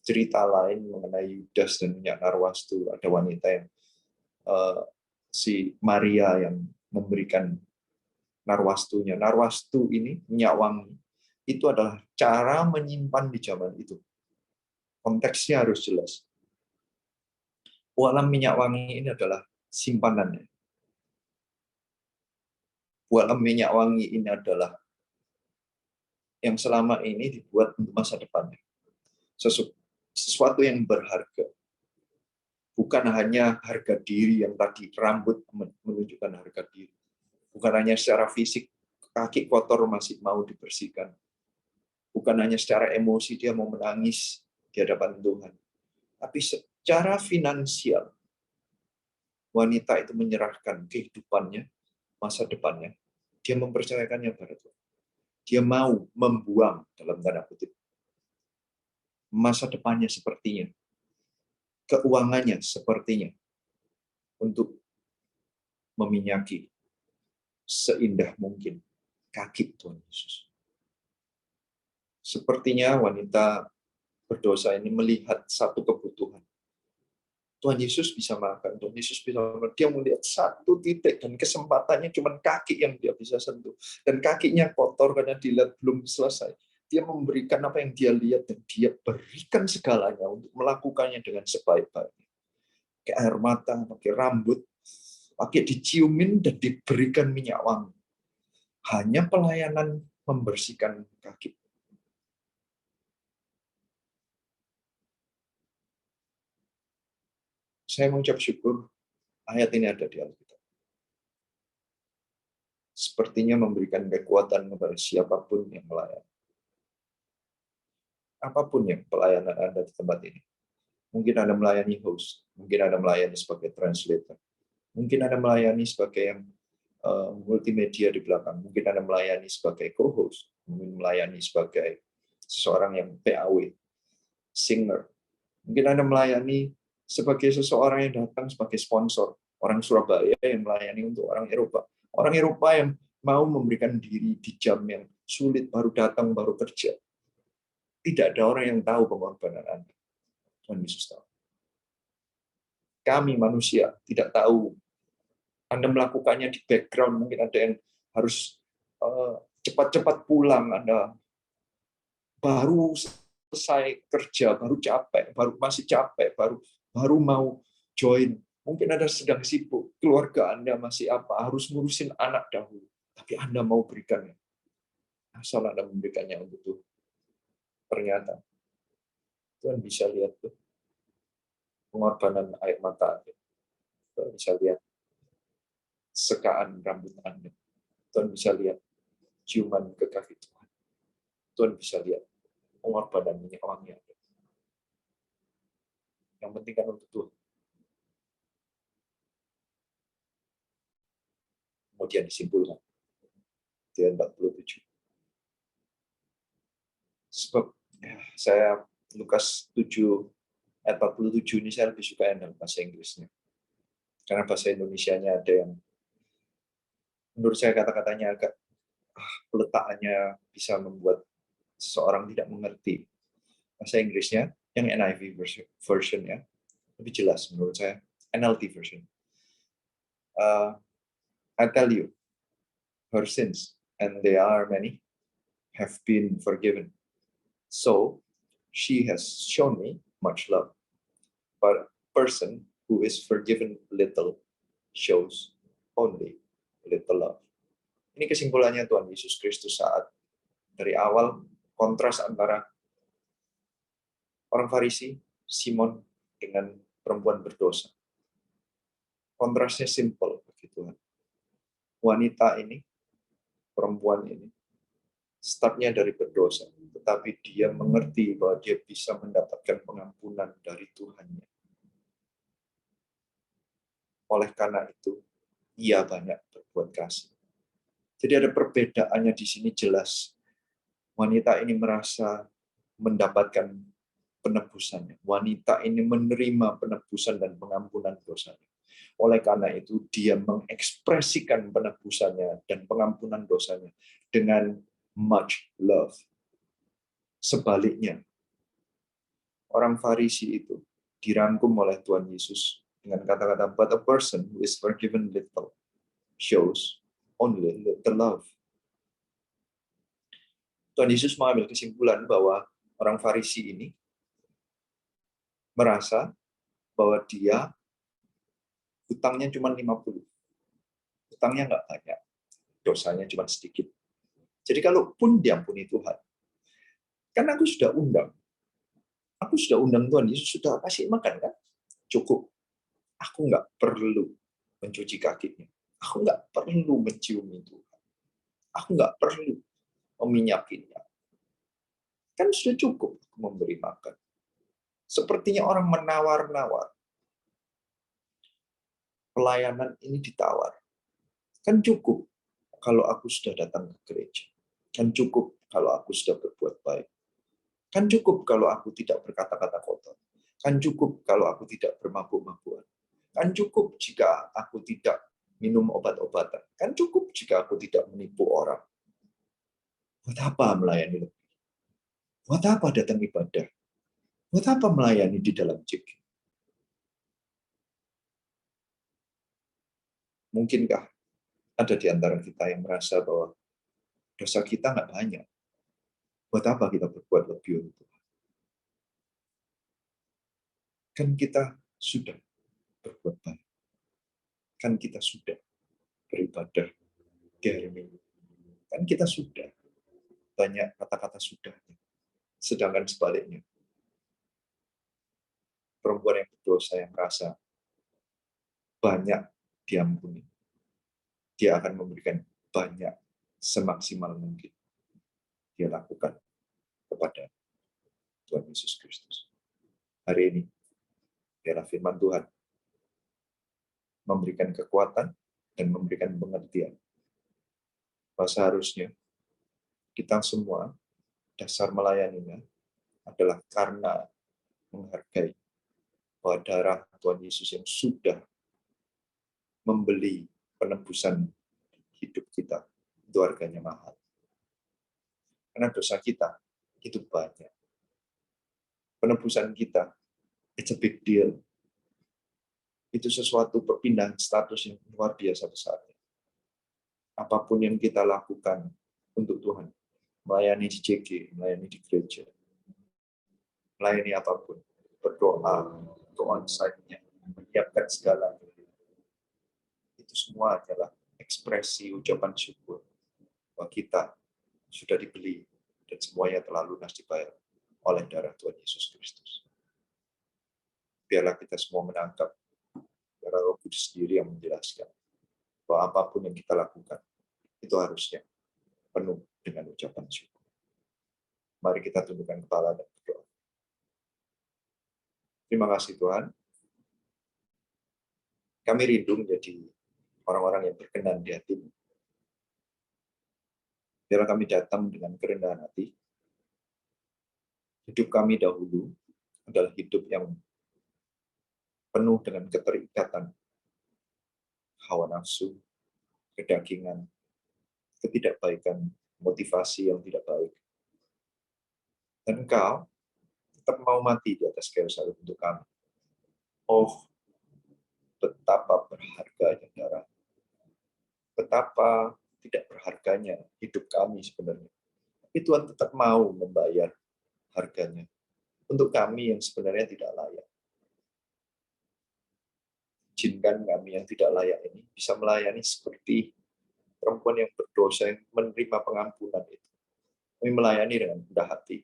cerita lain mengenai Yudas dan minyak narwastu. Ada wanita yang si Maria yang memberikan narwastunya. Narwastu ini, minyak wangi, itu adalah cara menyimpan di zaman itu. Konteksnya harus jelas. Walam minyak wangi ini adalah simpanannya. Walam minyak wangi ini adalah yang selama ini dibuat untuk masa depannya. Sesuatu yang berharga. Bukan hanya harga diri yang tadi, rambut menunjukkan harga diri. Bukan hanya secara fisik, kaki kotor masih mau dibersihkan. Bukan hanya secara emosi dia mau menangis di hadapan Tuhan. Tapi secara finansial, wanita itu menyerahkan kehidupannya, masa depannya. Dia mempercayakannya pada Tuhan. Dia mau membuang, dalam tanda kutip, masa depannya sepertinya. Keuangannya sepertinya. Untuk meminyaki seindah mungkin kaki Tuhan Yesus. Sepertinya wanita berdosa ini melihat satu kebutuhan. Tuhan Yesus bisa makan, Tuhan Yesus bisa makan. Dia melihat satu titik dan kesempatannya cuma kaki yang dia bisa sentuh. Dan kakinya kotor karena dilihat belum selesai. Dia memberikan apa yang dia lihat dan dia berikan segalanya untuk melakukannya dengan sebaik-baiknya. Pakai air mata, pakai rambut, pakai diciumin dan diberikan minyak wangi. Hanya pelayanan membersihkan kaki. Saya mengucap syukur ayat ini ada di Alkitab. Sepertinya memberikan kekuatan kepada siapapun yang melayani. Apapun yang pelayanan Anda di tempat ini. Mungkin Anda melayani host, mungkin Anda melayani sebagai translator, mungkin Anda melayani sebagai yang multimedia di belakang, mungkin Anda melayani sebagai co-host, mungkin melayani sebagai seseorang yang PAW, singer, mungkin Anda melayani sebagai seseorang yang datang sebagai sponsor, orang Surabaya yang melayani untuk orang Eropa yang mau memberikan diri di jam yang sulit, baru datang, baru kerja. Tidak ada orang yang tahu pengorbanan Anda. Tuhan Yesus tahu. Kami manusia tidak tahu. Anda melakukannya di background, mungkin ada yang harus cepat-cepat pulang, Anda baru selesai kerja, baru capek, masih capek, baru mau join. Mungkin Anda sedang sibuk, keluarga Anda masih harus ngurusin anak dahulu. Tapi Anda mau berikannya. Asal Anda memberikannya untuk Tuhan. Ternyata Tuhan bisa lihat tuh pengorbanan air mata Anda. Tuhan bisa lihat sekaan rambut Anda. Tuhan bisa lihat ciuman ke kaki Tuhan. Tuhan bisa lihat pengorbanan minyak wangi Anda. Yang penting kan untuk Tuhan. Kemudian disimpulkan di ayat 47. Sebab saya Lukas 7 ayat 47 ini saya lebih suka yang dalam bahasa Inggrisnya. Karena bahasa Indonesianya ada yang menurut saya kata-katanya agak peletakannya bisa membuat seseorang tidak mengerti. Bahasa Inggrisnya yang NIV version ya lebih jelas menurut saya. NLT version. I tell you, her sins, and they are many, have been forgiven. So she has shown me much love. But a person who is forgiven little shows only little love. Ini kesimpulannya Tuhan Yesus Kristus saat dari awal kontras antara orang Farisi, Simon, dengan perempuan berdosa. Kontrasnya simple bagi Tuhan. wanita ini, perempuan ini, startnya dari berdosa, tetapi dia mengerti bahwa dia bisa mendapatkan pengampunan dari Tuhannya. Oleh karena itu, ia banyak berbuat kasih. Jadi ada perbedaannya di sini jelas. Wanita ini merasa mendapatkan penebusannya. Wanita ini menerima penebusan dan pengampunan dosanya. Oleh karena itu, dia mengekspresikan penebusannya dan pengampunan dosanya dengan much love. Sebaliknya, orang Farisi itu dirangkum oleh Tuhan Yesus dengan kata-kata, but a person who is forgiven little shows only little love. Tuhan Yesus mengambil kesimpulan bahwa orang Farisi ini merasa bahwa dia hutangnya cuma 50. Hutangnya nggak banyak. Dosanya cuma sedikit. Jadi kalaupun diampuni Tuhan, kan aku sudah undang. Aku sudah undang Tuhan Yesus, sudah kasih makan kan? Cukup. Aku nggak perlu mencuci kakinya. Aku nggak perlu menciumi Tuhan. Aku nggak perlu meminyakinya. Kan sudah cukup aku memberi makan. Sepertinya orang menawar-nawar. Pelayanan ini ditawar. Kan cukup kalau aku sudah datang ke gereja. Kan cukup kalau aku sudah berbuat baik. Kan cukup kalau aku tidak berkata-kata kotor. Kan cukup kalau aku tidak bermabuk-mabukan. Kan cukup jika aku tidak minum obat-obatan. Kan cukup jika aku tidak menipu orang. Buat apa melayani lebih? Buat apa datang ibadah? Buat apa melayani di dalam JG? Mungkinkah ada di antara kita yang merasa bahwa dosa kita nggak banyak? Buat apa kita berbuat lebih untuk Tuhan? Kan kita sudah berbuat baik. Kan kita sudah beribadah di hari Minggu. Kan kita sudah banyak kata-kata sudahnya. Sedangkan sebaliknya, perempuan yang berdosa yang merasa banyak diampuni, dia akan memberikan banyak semaksimal mungkin dia lakukan kepada Tuhan Yesus Kristus. Hari ini, biarlah firman Tuhan memberikan kekuatan dan memberikan pengertian bahwa seharusnya kita semua dasar melayaninya adalah karena menghargai bahwa darah Tuhan Yesus yang sudah membeli penebusan hidup kita, itu harganya mahal. Karena dosa kita itu banyak. Penebusan kita, it's a big deal. Itu sesuatu perpindahan status yang luar biasa besarnya. Apapun yang kita lakukan untuk Tuhan, melayani di JG, melayani di gereja, melayani apapun, berdoa, ke on-site-nya, menyiapkan segalanya. Itu semua adalah ekspresi ucapan syukur bahwa kita sudah dibeli dan semuanya telah lunas dibayar oleh darah Tuhan Yesus Kristus. Biarlah kita semua menangkap darah Roh Kudus sendiri yang menjelaskan bahwa apapun yang kita lakukan itu harusnya penuh dengan ucapan syukur. Mari kita tundukkan kepala dan berdoa. Terima kasih Tuhan. Kami rindu menjadi orang-orang yang berkenan di hati-Mu. Biarlah kami datang dengan kerendahan hati. Hidup kami dahulu adalah hidup yang penuh dengan keterikatan, hawa nafsu, kedagingan, ketidakbaikan, motivasi yang tidak baik. Dan Engkau tetap mau mati di atas kayu salib untuk kami. Oh, betapa berharganya darah. Betapa tidak berharganya hidup kami sebenarnya. Tapi Tuhan tetap mau membayar harganya untuk kami yang sebenarnya tidak layak. Izinkan kami yang tidak layak ini bisa melayani seperti perempuan yang berdosa yang menerima pengampunan itu. Kami melayani dengan rendah hati.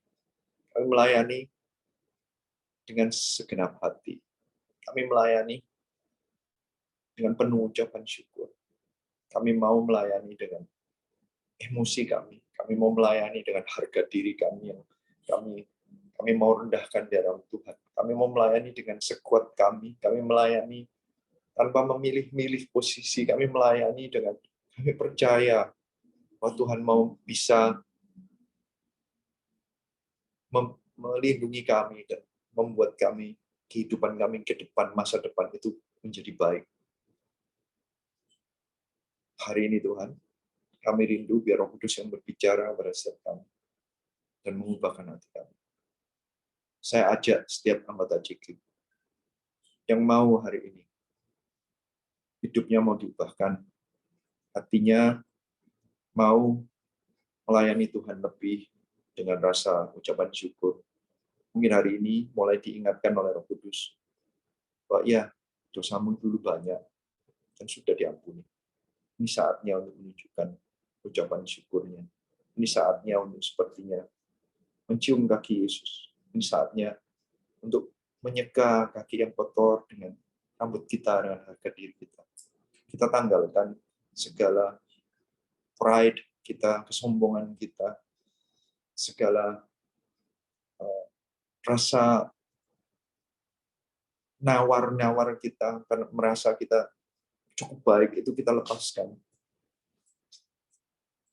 Kami melayani dengan segenap hati. Kami melayani dengan penuh ucapan syukur. Kami mau melayani dengan emosi kami mau melayani dengan harga diri kami yang kami mau rendahkan di dalam Tuhan. Kami mau melayani dengan sekuat kami melayani tanpa memilih-milih posisi, kami melayani dengan kami percaya bahwa Tuhan mau bisa melindungi kami dan membuat kehidupan kami ke depan, masa depan itu menjadi baik. Hari ini Tuhan, kami rindu biar Roh Kudus yang berbicara pada setiap kami dan mengubahkan hati kami. Saya ajak setiap anggota JKIP yang mau hari ini hidupnya mau diubahkan, hatinya mau melayani Tuhan lebih dengan rasa ucapan syukur. Mungkin hari ini mulai diingatkan oleh Roh Kudus bahwa ya, dosamu dulu banyak dan sudah diampuni. Ini saatnya untuk menunjukkan ucapan syukurnya. Ini saatnya untuk sepertinya mencium kaki Yesus. Ini saatnya untuk menyeka kaki yang kotor dengan rambut kita, dengan harga diri kita. Kita tanggalkan segala pride kita, kesombongan kita, segala rasa nawar-nawar kita, karena merasa kita cukup baik, itu kita lepaskan.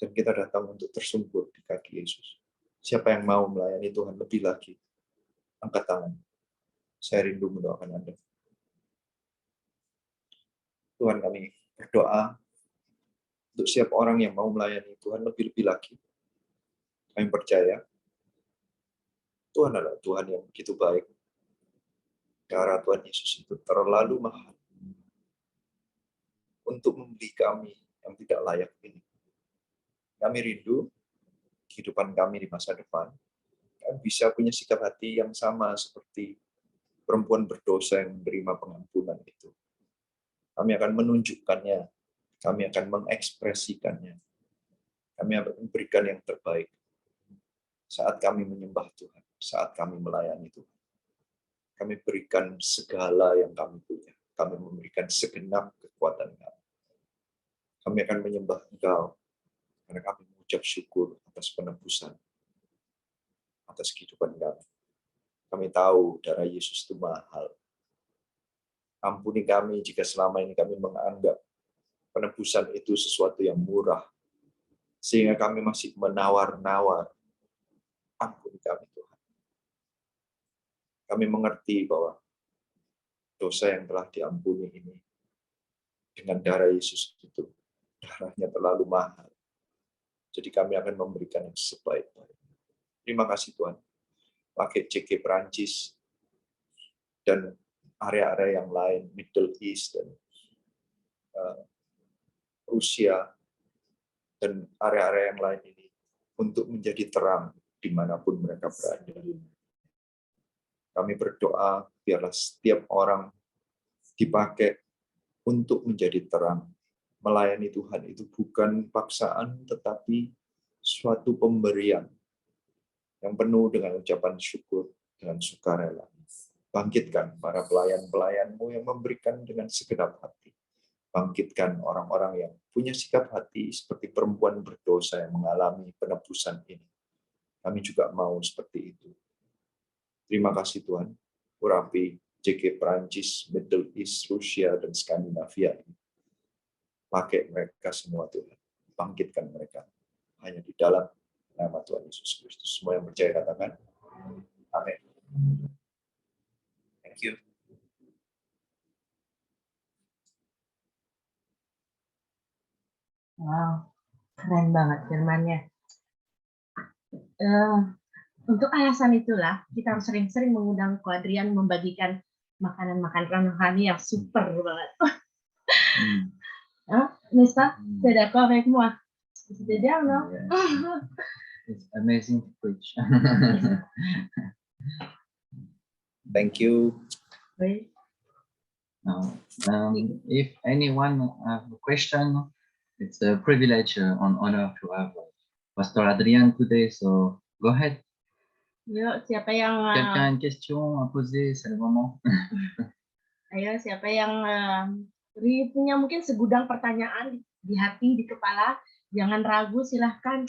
Dan kita datang untuk tersungkur di kaki Yesus. Siapa yang mau melayani Tuhan lebih lagi? Angkat tangan. Saya rindu mendoakan Anda. Tuhan, kami berdoa untuk setiap orang yang mau melayani Tuhan lebih-lebih lagi. Kami percaya Tuhan adalah Tuhan yang begitu baik. Darah Tuhan Yesus itu terlalu mahal untuk membeli kami yang tidak layak ini. Kami rindu kehidupan kami di masa depan kami bisa punya sikap hati yang sama seperti perempuan berdosa yang menerima pengampunan itu. Kami akan menunjukkannya, kami akan mengekspresikannya, kami akan memberikan yang terbaik saat kami menyembah Tuhan, saat kami melayani Tuhan. Kami berikan segala yang kami punya, kami memberikan segenap kekuatan kami. Kami akan menyembah Engkau, karena kami mengucap syukur atas penebusan, atas kehidupan kami. Kami tahu darah Yesus itu mahal. Ampuni kami jika selama ini kami menganggap penebusan itu sesuatu yang murah, sehingga kami masih menawar-nawar. Ampuni kami Tuhan. Kami mengerti bahwa dosa yang telah diampuni ini dengan darah Yesus itu, darahnya terlalu mahal. Jadi kami akan memberikan yang sebaik-baiknya. Terima kasih Tuhan. Pakai JK Perancis dan area-area yang lain, Middle East dan Rusia dan area-area yang lain ini untuk menjadi terang dimanapun mereka berada. Kami berdoa biarlah setiap orang dipakai untuk menjadi terang. Melayani Tuhan itu bukan paksaan, tetapi suatu pemberian yang penuh dengan ucapan syukur, dengan sukarela. Bangkitkan para pelayan-pelayan-Mu yang memberikan dengan segenap hati. Bangkitkan orang-orang yang punya sikap hati seperti perempuan berdosa yang mengalami penebusan ini. Kami juga mau seperti itu. Terima kasih Tuhan. Urapi JK Perancis, Middle East, Rusia, dan Skandinavia ini. Pakai mereka semua Tuhan. Bangkitkan mereka. Hanya di dalam nama Tuhan Yesus Kristus. Semua yang percaya katakan. Amin. Thank you. Wow, keren banget firman-nya. Untuk alasan itulah kita harus sering-sering mengundang Ko Adrian membagikan makanan-makanan rohani yang super banget. N'est-ce pas? T'es d'accord avec moi? C'était bien, non? It's amazing to preach. Thank you. Oui. Now, if anyone have a question, it's a privilege and honor to have Pastor Adrian today. So go ahead. Yuk, siapa yang Quelqu'un a une question à poser, c'est le moment. ayo siapa yang punya mungkin segudang pertanyaan di hati, di kepala, jangan ragu, silahkan.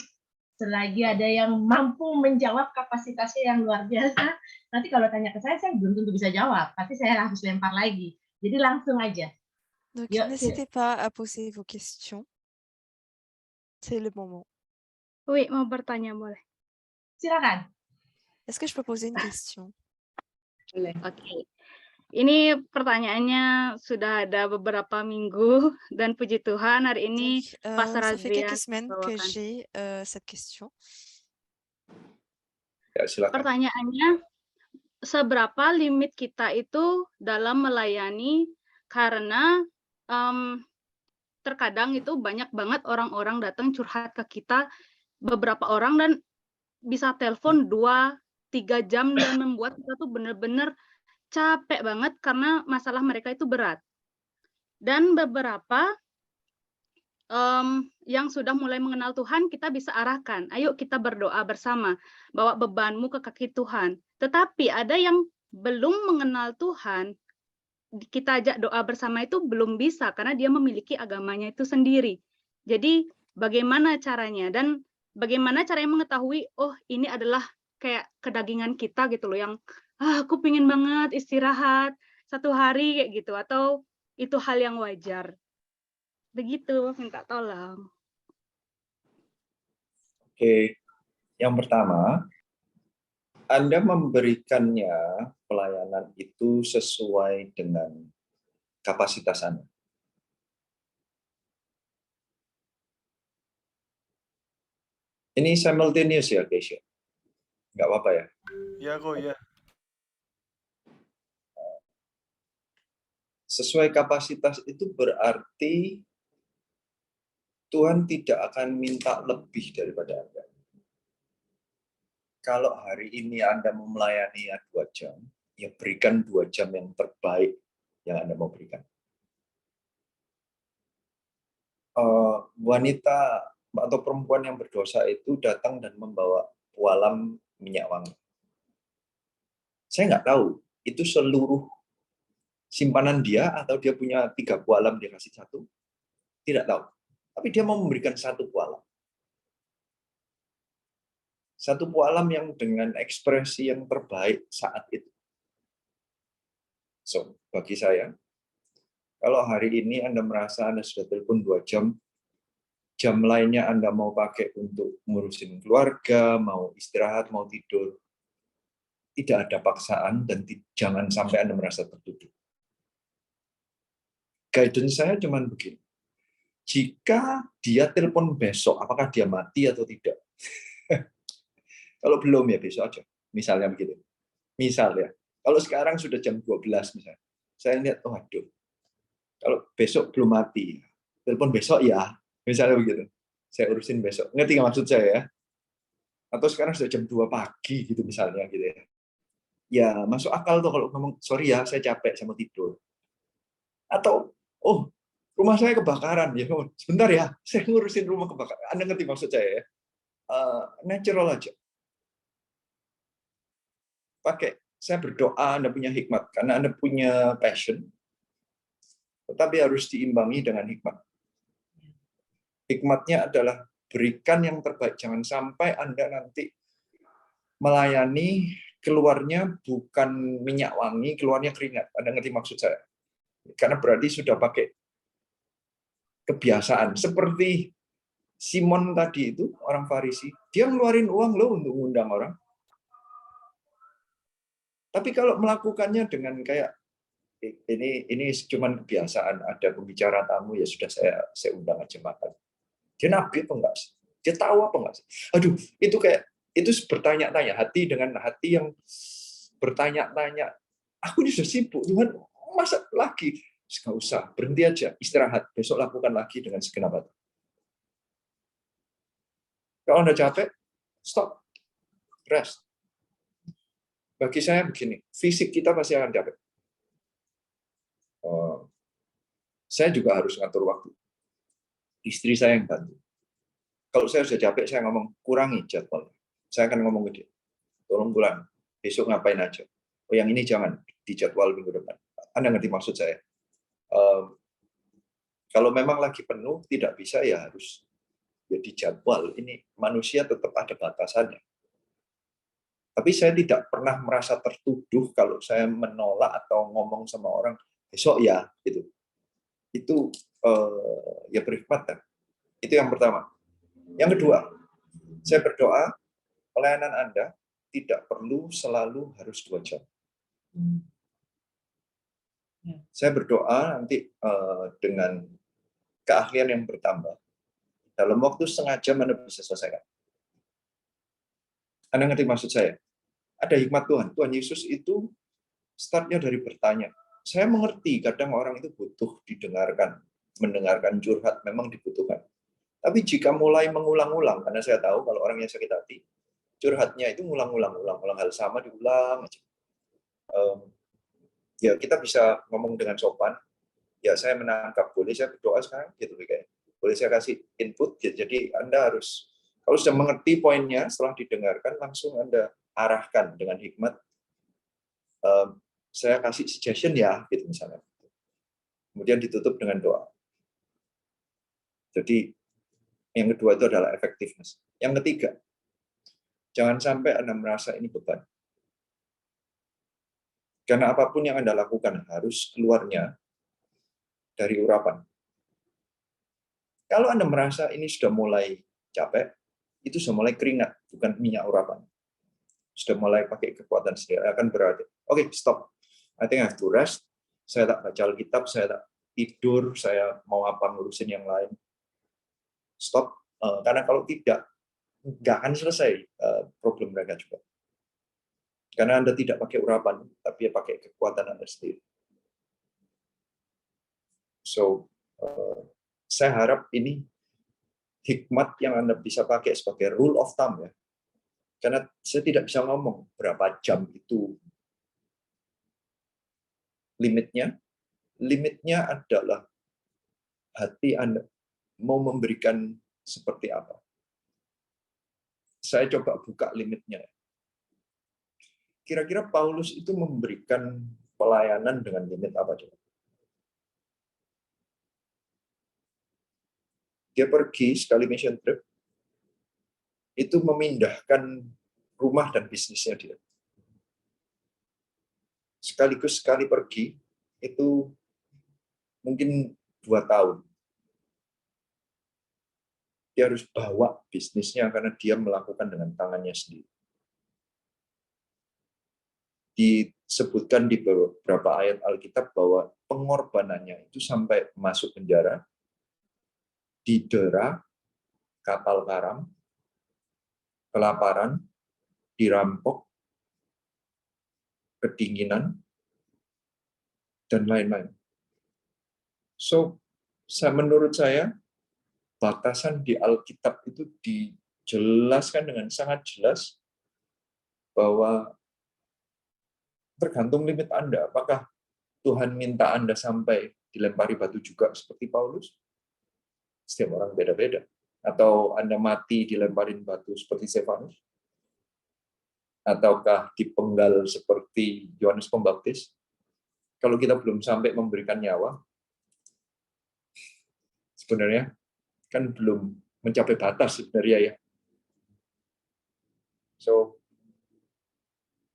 Selagi ada yang mampu menjawab kapasitasnya yang luar biasa, nanti kalau tanya ke saya belum tentu bisa jawab, tapi saya harus lempar lagi. Jadi langsung aja. Donc, Yuk, n'hésitez pas à poser vos questions. C'est le moment. Oui, mau bertanya boleh? silakan. Est-ce que je peux poser une question? Boleh. Oke. Ini pertanyaannya sudah ada beberapa minggu dan puji Tuhan hari ini Donc, Pastor ça fait quelques Adrian semaines que bawakan. j'ai cette question. Ya, silakan. Pertanyaannya, seberapa limit kita itu dalam melayani karena terkadang itu banyak banget orang-orang datang curhat ke kita, beberapa orang dan bisa telepon 2-3 jam dan membuat kita tuh bener-bener capek banget karena masalah mereka itu berat. Dan beberapa yang sudah mulai mengenal Tuhan, kita bisa arahkan. Ayo kita berdoa bersama, bawa bebanmu ke kaki Tuhan. Tetapi ada yang belum mengenal Tuhan, kita ajak doa bersama itu belum bisa karena dia memiliki agamanya itu sendiri. Jadi bagaimana caranya dan bagaimana caranya mengetahui, oh ini adalah kayak kedagingan kita gitu loh, yang aku pingin banget istirahat 1 hari kayak gitu, atau itu hal yang wajar. Begitu, minta tolong. Oke, yang pertama, Anda memberikannya pelayanan itu sesuai dengan kapasitas Anda. Ini simultaneous ya, Keisha? Nggak apa-apa ya? Ya kok ya. Sesuai kapasitas itu berarti Tuhan tidak akan minta lebih daripada Anda. Kalau hari ini Anda mau melayani 2 jam, ya berikan 2 jam yang terbaik yang Anda mau berikan. Wanita atau perempuan yang berdosa itu datang dan membawa pualam minyak wangi. Saya nggak tahu, itu seluruh simpanan dia atau dia punya 3 pualam, dia kasih 1. Tidak tahu. Tapi dia mau memberikan 1 pualam. 1 pualam yang dengan ekspresi yang terbaik saat itu. So, bagi saya, kalau hari ini Anda merasa Anda sudah telepon 2 jam, jam lainnya Anda mau pakai untuk ngurusin keluarga, mau istirahat, mau tidur, tidak ada paksaan dan jangan sampai Anda merasa tertuduh. Guidance saya cuma begini. Jika dia telepon besok, apakah dia mati atau tidak? Kalau belum ya besok aja. Misalnya begitu. Misal ya. Kalau sekarang sudah jam 12 misalnya. Saya lihat, oh aduh. Kalau besok belum mati. Telepon besok ya. Misalnya begitu. Saya urusin besok. Ngerti nggak maksud saya ya? Atau sekarang sudah jam 2 pagi gitu misalnya gitu ya. Ya masuk akal tuh kalau ngomong, sorry ya saya capek, saya mau tidur. Atau, oh rumah saya kebakaran. Ya, sebentar ya, saya ngurusin rumah kebakaran. Anda ngerti maksud saya ya? Natural aja. Pakai, saya berdoa Anda punya hikmat, karena Anda punya passion, tetapi harus diimbangi dengan hikmat. Hikmatnya adalah berikan yang terbaik. Jangan sampai Anda nanti melayani, keluarnya bukan minyak wangi, keluarnya keringat. Anda ngerti maksud saya? Karena berarti sudah pakai kebiasaan. Seperti Simon tadi itu, orang Farisi, dia ngeluarin uang loh untuk mengundang orang. Tapi kalau melakukannya dengan kayak ini cuma kebiasaan, ada pembicara tamu ya sudah saya undang aja makan. Dia nabi apa enggak sih? Dia tahu apa enggak sih? Aduh, itu kayak itu bertanya-tanya, hati dengan hati yang bertanya-tanya. Aku ini sudah sibuk, Tuhan, masa lagi? Enggak usah, berhenti aja, istirahat. Besok lakukan lagi dengan segenap hati. Kalau Anda capek, stop, rest. Bagi saya begini, fisik kita pasti akan capek. Saya juga harus ngatur waktu. Istri saya yang bantu. Kalau saya sudah capek, saya ngomong, kurangi jadwal. Saya akan ngomong ke dia, tolong kurangi, besok ngapain aja. Oh, yang ini jangan, di jadwal minggu depan. Anda ngerti maksud saya? Kalau memang lagi penuh, tidak bisa ya harus ya dijadwal. Ini manusia tetap ada batasannya. Tapi saya tidak pernah merasa tertuduh kalau saya menolak atau ngomong sama orang besok ya gitu. Itu ya berhikmat kan. Itu yang pertama. Yang kedua, saya berdoa pelayanan Anda tidak perlu selalu harus 2 jam. Saya berdoa nanti dengan keahlian yang bertambah. Dalam waktu setengah jam Anda bisa selesaikan. Anda ngerti maksud saya? Ada hikmat Tuhan. Tuhan Yesus itu startnya dari bertanya. Saya mengerti kadang orang itu butuh didengarkan. Mendengarkan curhat memang dibutuhkan. Tapi jika mulai mengulang-ulang, karena saya tahu kalau orang yang sakit hati, curhatnya itu ngulang-ulang hal sama diulang aja. Ya kita bisa ngomong dengan sopan. Ya saya menangkap, boleh saya berdoa sekarang gitu kayak. Boleh saya kasih input, jadi Anda harus, kalau sudah mengerti poinnya, setelah didengarkan, langsung Anda arahkan dengan hikmat, saya kasih suggestion ya, gitu misalnya. Kemudian ditutup dengan doa. Jadi, yang kedua itu adalah effectiveness. Yang ketiga, jangan sampai Anda merasa ini beban. Karena apapun yang Anda lakukan harus keluarnya dari urapan. Kalau Anda merasa ini sudah mulai capek, itu sudah mulai keringat, bukan minyak urapan. Sudah mulai pakai kekuatan sendiri, akan berarti, oke, stop. I think I have to rest. Saya tak baca Alkitab, saya tak tidur, saya mau apa ngurusin yang lain. Stop. Karena kalau tidak, nggak akan selesai problem mereka juga. Karena Anda tidak pakai urapan, tapi pakai kekuatan Anda sendiri. So, saya harap ini hikmat yang Anda bisa pakai sebagai rule of thumb ya. Karena saya tidak bisa ngomong berapa jam itu limitnya. Limitnya adalah hati Anda mau memberikan seperti apa. Saya coba buka limitnya. Kira-kira Paulus itu memberikan pelayanan dengan limit apa coba? Dia pergi sekali mission trip, itu memindahkan rumah dan bisnisnya dia. Sekaligus sekali pergi, itu mungkin 2 tahun. Dia harus bawa bisnisnya karena dia melakukan dengan tangannya sendiri. Disebutkan di beberapa ayat Alkitab bahwa pengorbanannya itu sampai masuk penjara, didera, kapal karam, kelaparan, dirampok, kedinginan, dan lain-lain. So, menurut saya, batasan di Alkitab itu dijelaskan dengan sangat jelas bahwa tergantung limit Anda. Apakah Tuhan minta Anda sampai dilempari batu juga seperti Paulus? Setiap orang beda-beda. Atau Anda mati dilemparin batu seperti Stefanus? Ataukah dipenggal seperti Yohanes Pembaptis? Kalau kita belum sampai memberikan nyawa, sebenarnya kan belum mencapai batas sebenarnya ya. So,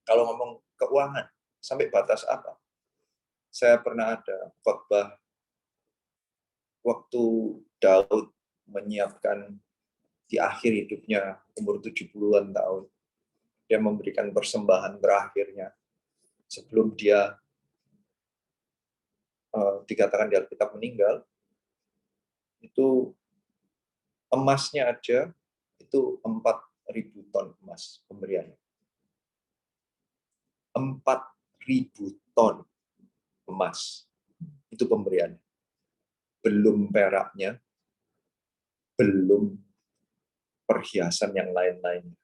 kalau ngomong keuangan, sampai batas apa? Saya pernah ada khotbah waktu Daud menyiapkan di akhir hidupnya, umur 70-an tahun. Dia memberikan persembahan terakhirnya sebelum dia dikatakan di Alkitab meninggal. Itu emasnya aja itu 4.000 ton emas pemberiannya. 4.000 ton emas itu pemberiannya. Belum peraknya, belum perhiasan yang lain-lainnya.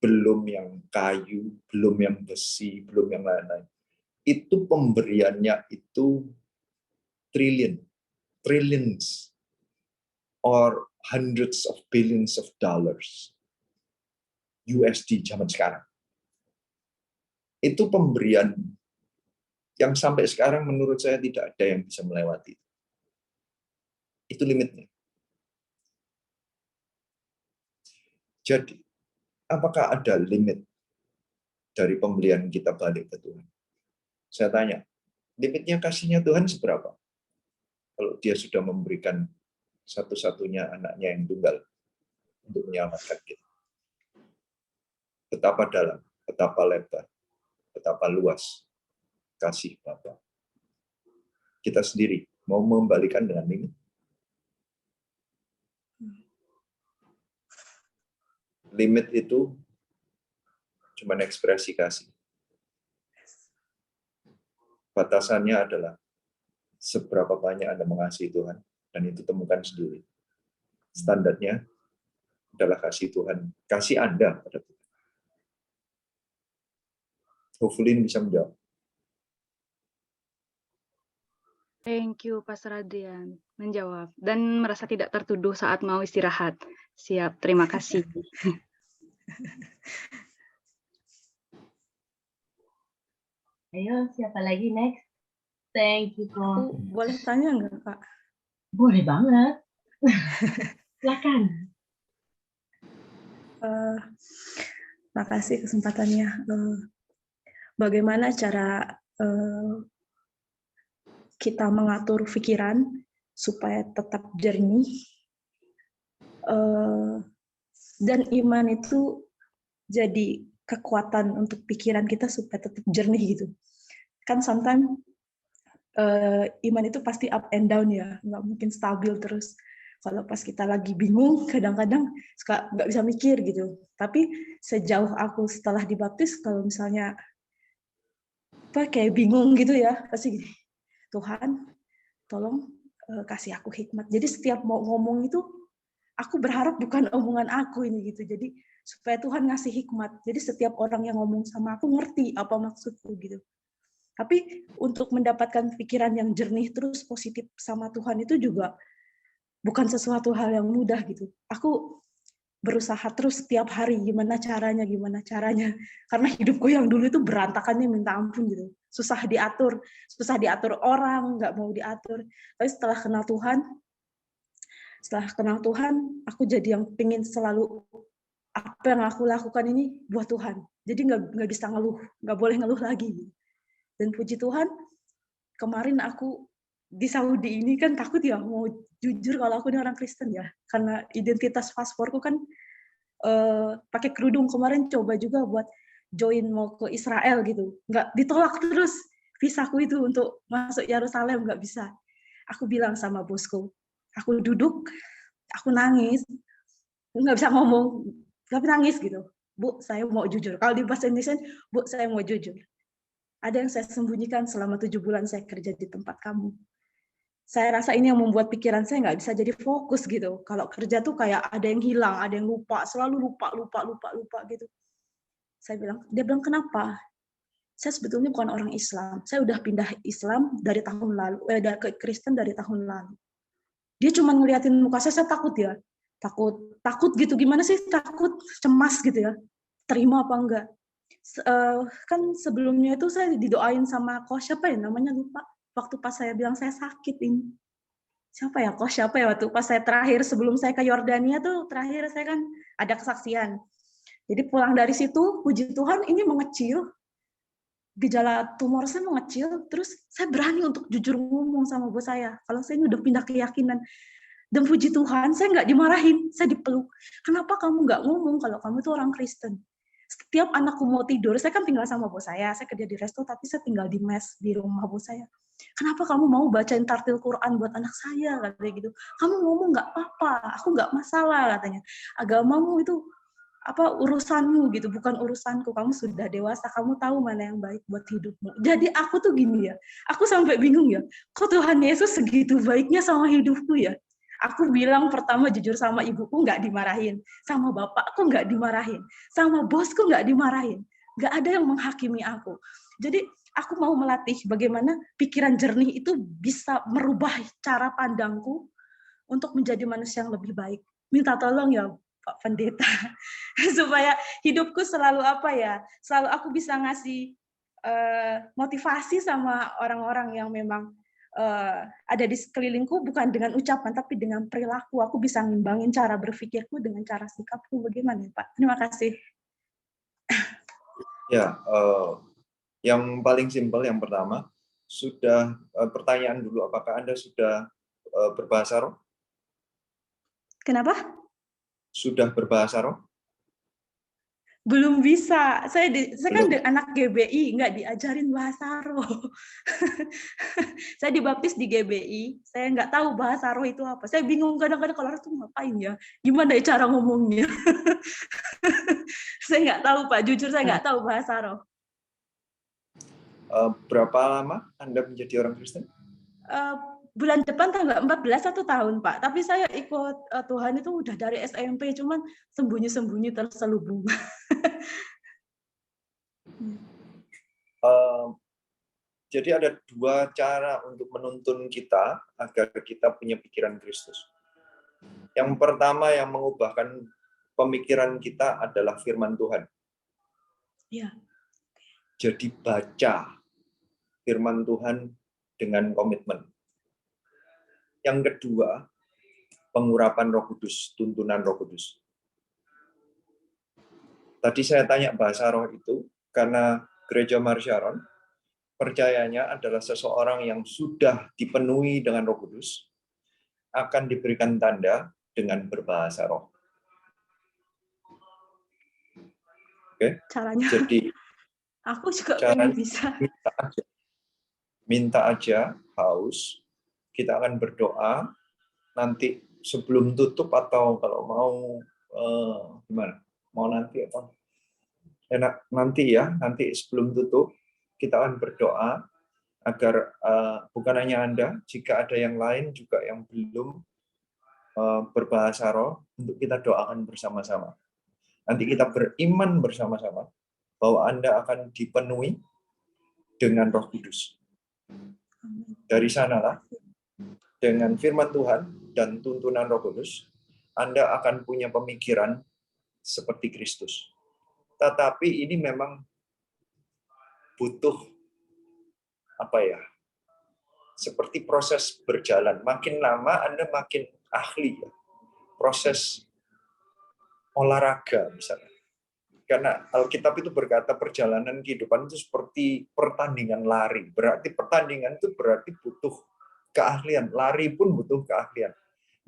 Belum yang kayu, belum yang besi, belum yang lain-lain. Itu pemberiannya itu trillions, or hundreds of billions of dollars USD zaman sekarang. Itu pemberian yang sampai sekarang menurut saya tidak ada yang bisa melewati. Itu limitnya. Jadi, apakah ada limit dari pembelian kita balik ke Tuhan? Saya tanya, limitnya kasihnya Tuhan seberapa? Kalau dia sudah memberikan satu-satunya anaknya yang tunggal untuk menyelamatkan kita. Betapa dalam, betapa lebar, betapa luas kasih Bapa. Kita sendiri mau membalikan dengan limit. Limit itu cuma ekspresi kasih. Batasannya adalah seberapa banyak Anda mengasihi Tuhan, dan itu temukan sendiri. Standarnya adalah kasih Tuhan, kasih Anda pada Tuhan. Hopefully ini bisa menjawab. Thank you, Pastor Adrian. Menjawab. Dan merasa tidak tertuduh saat mau istirahat. Siap, terima kasih. Ayo, siapa lagi next? Thank you, Ko. Boleh tanya nggak, Kak? Boleh banget. Silakan. Makasih kesempatannya. Bagaimana cara kita mengatur pikiran supaya tetap jernih, dan iman itu jadi kekuatan untuk pikiran kita supaya tetap jernih gitu. Kan sometimes iman itu pasti up and down ya, nggak mungkin stabil terus. Kalau pas kita lagi bingung, kadang-kadang suka nggak bisa mikir gitu. Tapi sejauh aku setelah dibaptis, kalau misalnya kayak bingung gitu ya, pasti gini, Tuhan, tolong kasih aku hikmat. Jadi setiap mau ngomong itu, aku berharap bukan omongan aku ini gitu. Jadi supaya Tuhan ngasih hikmat. Jadi setiap orang yang ngomong sama aku ngerti apa maksudku gitu. Tapi untuk mendapatkan pikiran yang jernih terus positif sama Tuhan itu juga bukan sesuatu hal yang mudah gitu. Aku berusaha terus setiap hari gimana caranya. Karena hidupku yang dulu itu berantakannya minta ampun gitu. Susah diatur orang, nggak mau diatur. Tapi setelah kenal Tuhan, aku jadi yang pengen selalu apa yang aku lakukan ini buat Tuhan. Jadi nggak bisa ngeluh, nggak boleh ngeluh lagi. Dan puji Tuhan, kemarin aku di Saudi ini kan takut ya mau jujur kalau aku ini orang Kristen ya, karena identitas pasporku kan pakai kerudung. Kemarin coba juga buat join mau ke Israel gitu, nggak ditolak terus visaku itu untuk masuk Yerusalem, nggak bisa. Aku bilang sama bosku, aku duduk, aku nangis, nggak bisa ngomong, tapi nangis gitu. Bu, saya mau jujur. Kalau di bahasa Indonesia, Bu, saya mau jujur. Ada yang saya sembunyikan selama 7 bulan saya kerja di tempat kamu. Saya rasa ini yang membuat pikiran saya nggak bisa jadi fokus gitu. Kalau kerja tuh kayak ada yang hilang, ada yang lupa, selalu lupa gitu. Dia bilang kenapa? Saya sebetulnya bukan orang Islam. Saya udah pindah Islam dari tahun lalu, ke Kristen dari tahun lalu. Dia cuma ngeliatin muka saya takut ya. Takut gitu, gimana sih takut, cemas gitu ya. Terima apa enggak? Kan sebelumnya itu saya didoain sama coach siapa ya namanya, lupa. Waktu pas saya bilang saya sakit ini. Siapa ya waktu pas saya terakhir sebelum saya ke Yordania tuh terakhir saya kan ada kesaksian. Jadi pulang dari situ puji Tuhan ini mengecil. Gejala tumor saya mengecil, terus saya berani untuk jujur ngomong sama bos saya. Kalau saya ini udah pindah keyakinan. Dan puji Tuhan saya nggak dimarahin, saya dipeluk. Kenapa kamu nggak ngomong kalau kamu itu orang Kristen? Setiap anakku mau tidur, saya kan tinggal sama bos saya kerja di resto, tapi saya tinggal di mes di rumah bos saya. Kenapa kamu mau bacain tartil Quran buat anak saya, katanya gitu. Kamu ngomong nggak apa-apa, aku nggak masalah, katanya. Agamamu itu urusanmu gitu, bukan urusanku. Kamu sudah dewasa, kamu tahu mana yang baik buat hidupmu. Jadi aku tuh gini ya, aku sampai bingung ya, kok Tuhan Yesus segitu baiknya sama hidupku ya. Aku bilang pertama jujur sama ibuku nggak dimarahin, sama bapakku nggak dimarahin, sama bosku nggak dimarahin, nggak ada yang menghakimi aku. Jadi aku mau melatih bagaimana pikiran jernih itu bisa merubah cara pandangku untuk menjadi manusia yang lebih baik. Minta tolong ya Pak Pendeta, supaya hidupku selalu selalu aku bisa ngasih motivasi sama orang-orang yang memang ada di sekelilingku bukan dengan ucapan tapi dengan perilaku. Aku bisa ngimbangin cara berpikirku dengan cara sikapku. Bagaimana Pak? Terima kasih. Ya, yang paling simpel yang pertama, sudah pertanyaan dulu, apakah Anda sudah berbahasa roh? Kenapa? Sudah berbahasa roh? Belum bisa. Saya kan Belum. anak GBI, nggak diajarin bahasa roh. Saya dibaptis di GBI, saya nggak tahu bahasa roh itu apa. Saya bingung kadang-kadang kalau orang itu ngapain ya, gimana ya cara ngomongnya. Saya nggak tahu Pak, jujur saya nggak tahu bahasa roh. Berapa lama Anda menjadi orang Kristen? Bulan depan tanggal 14 1 tahun Pak, tapi saya ikut Tuhan itu udah dari SMP, cuman sembunyi-sembunyi terselubung. Jadi ada dua cara untuk menuntun kita agar kita punya pikiran Kristus. Yang pertama yang mengubahkan pemikiran kita adalah firman Tuhan. Ya. Jadi baca firman Tuhan dengan komitmen. Yang kedua, pengurapan Roh Kudus, tuntunan Roh Kudus. Tadi saya tanya bahasa roh itu karena Gereja Marsharon percayanya adalah seseorang yang sudah dipenuhi dengan Roh Kudus akan diberikan tanda dengan berbahasa roh. Oke? Caranya? Jadi aku juga pengen bisa. Minta aja, haus. Kita akan berdoa nanti sebelum tutup atau kalau mau gimana? Mau nanti apa? Enak nanti ya, nanti sebelum tutup kita akan berdoa agar bukan hanya Anda, jika ada yang lain juga yang belum berbahasa roh, untuk kita doakan bersama-sama. Nanti kita beriman bersama-sama bahwa Anda akan dipenuhi dengan Roh Kudus. Dari sanalah, dengan firman Tuhan dan tuntunan Roh Kudus, Anda akan punya pemikiran seperti Kristus. Tetapi ini memang butuh seperti proses berjalan. Makin lama Anda makin ahli ya. Proses olahraga misalnya. Karena Alkitab itu berkata perjalanan kehidupan itu seperti pertandingan lari. Berarti pertandingan itu berarti butuh keahlian. Lari pun butuh keahlian.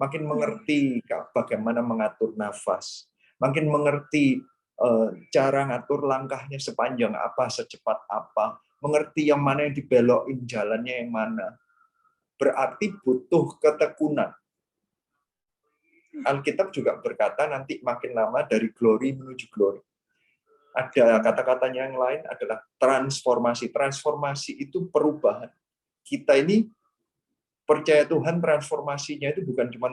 Makin mengerti bagaimana mengatur nafas. Makin mengerti cara ngatur langkahnya sepanjang apa, secepat apa. Mengerti yang mana yang dibelokin, jalannya yang mana. Berarti butuh ketekunan. Alkitab juga berkata nanti makin lama dari glory menuju glory. Ada kata-katanya yang lain adalah transformasi. Transformasi itu perubahan. Kita ini percaya Tuhan transformasinya itu bukan cuma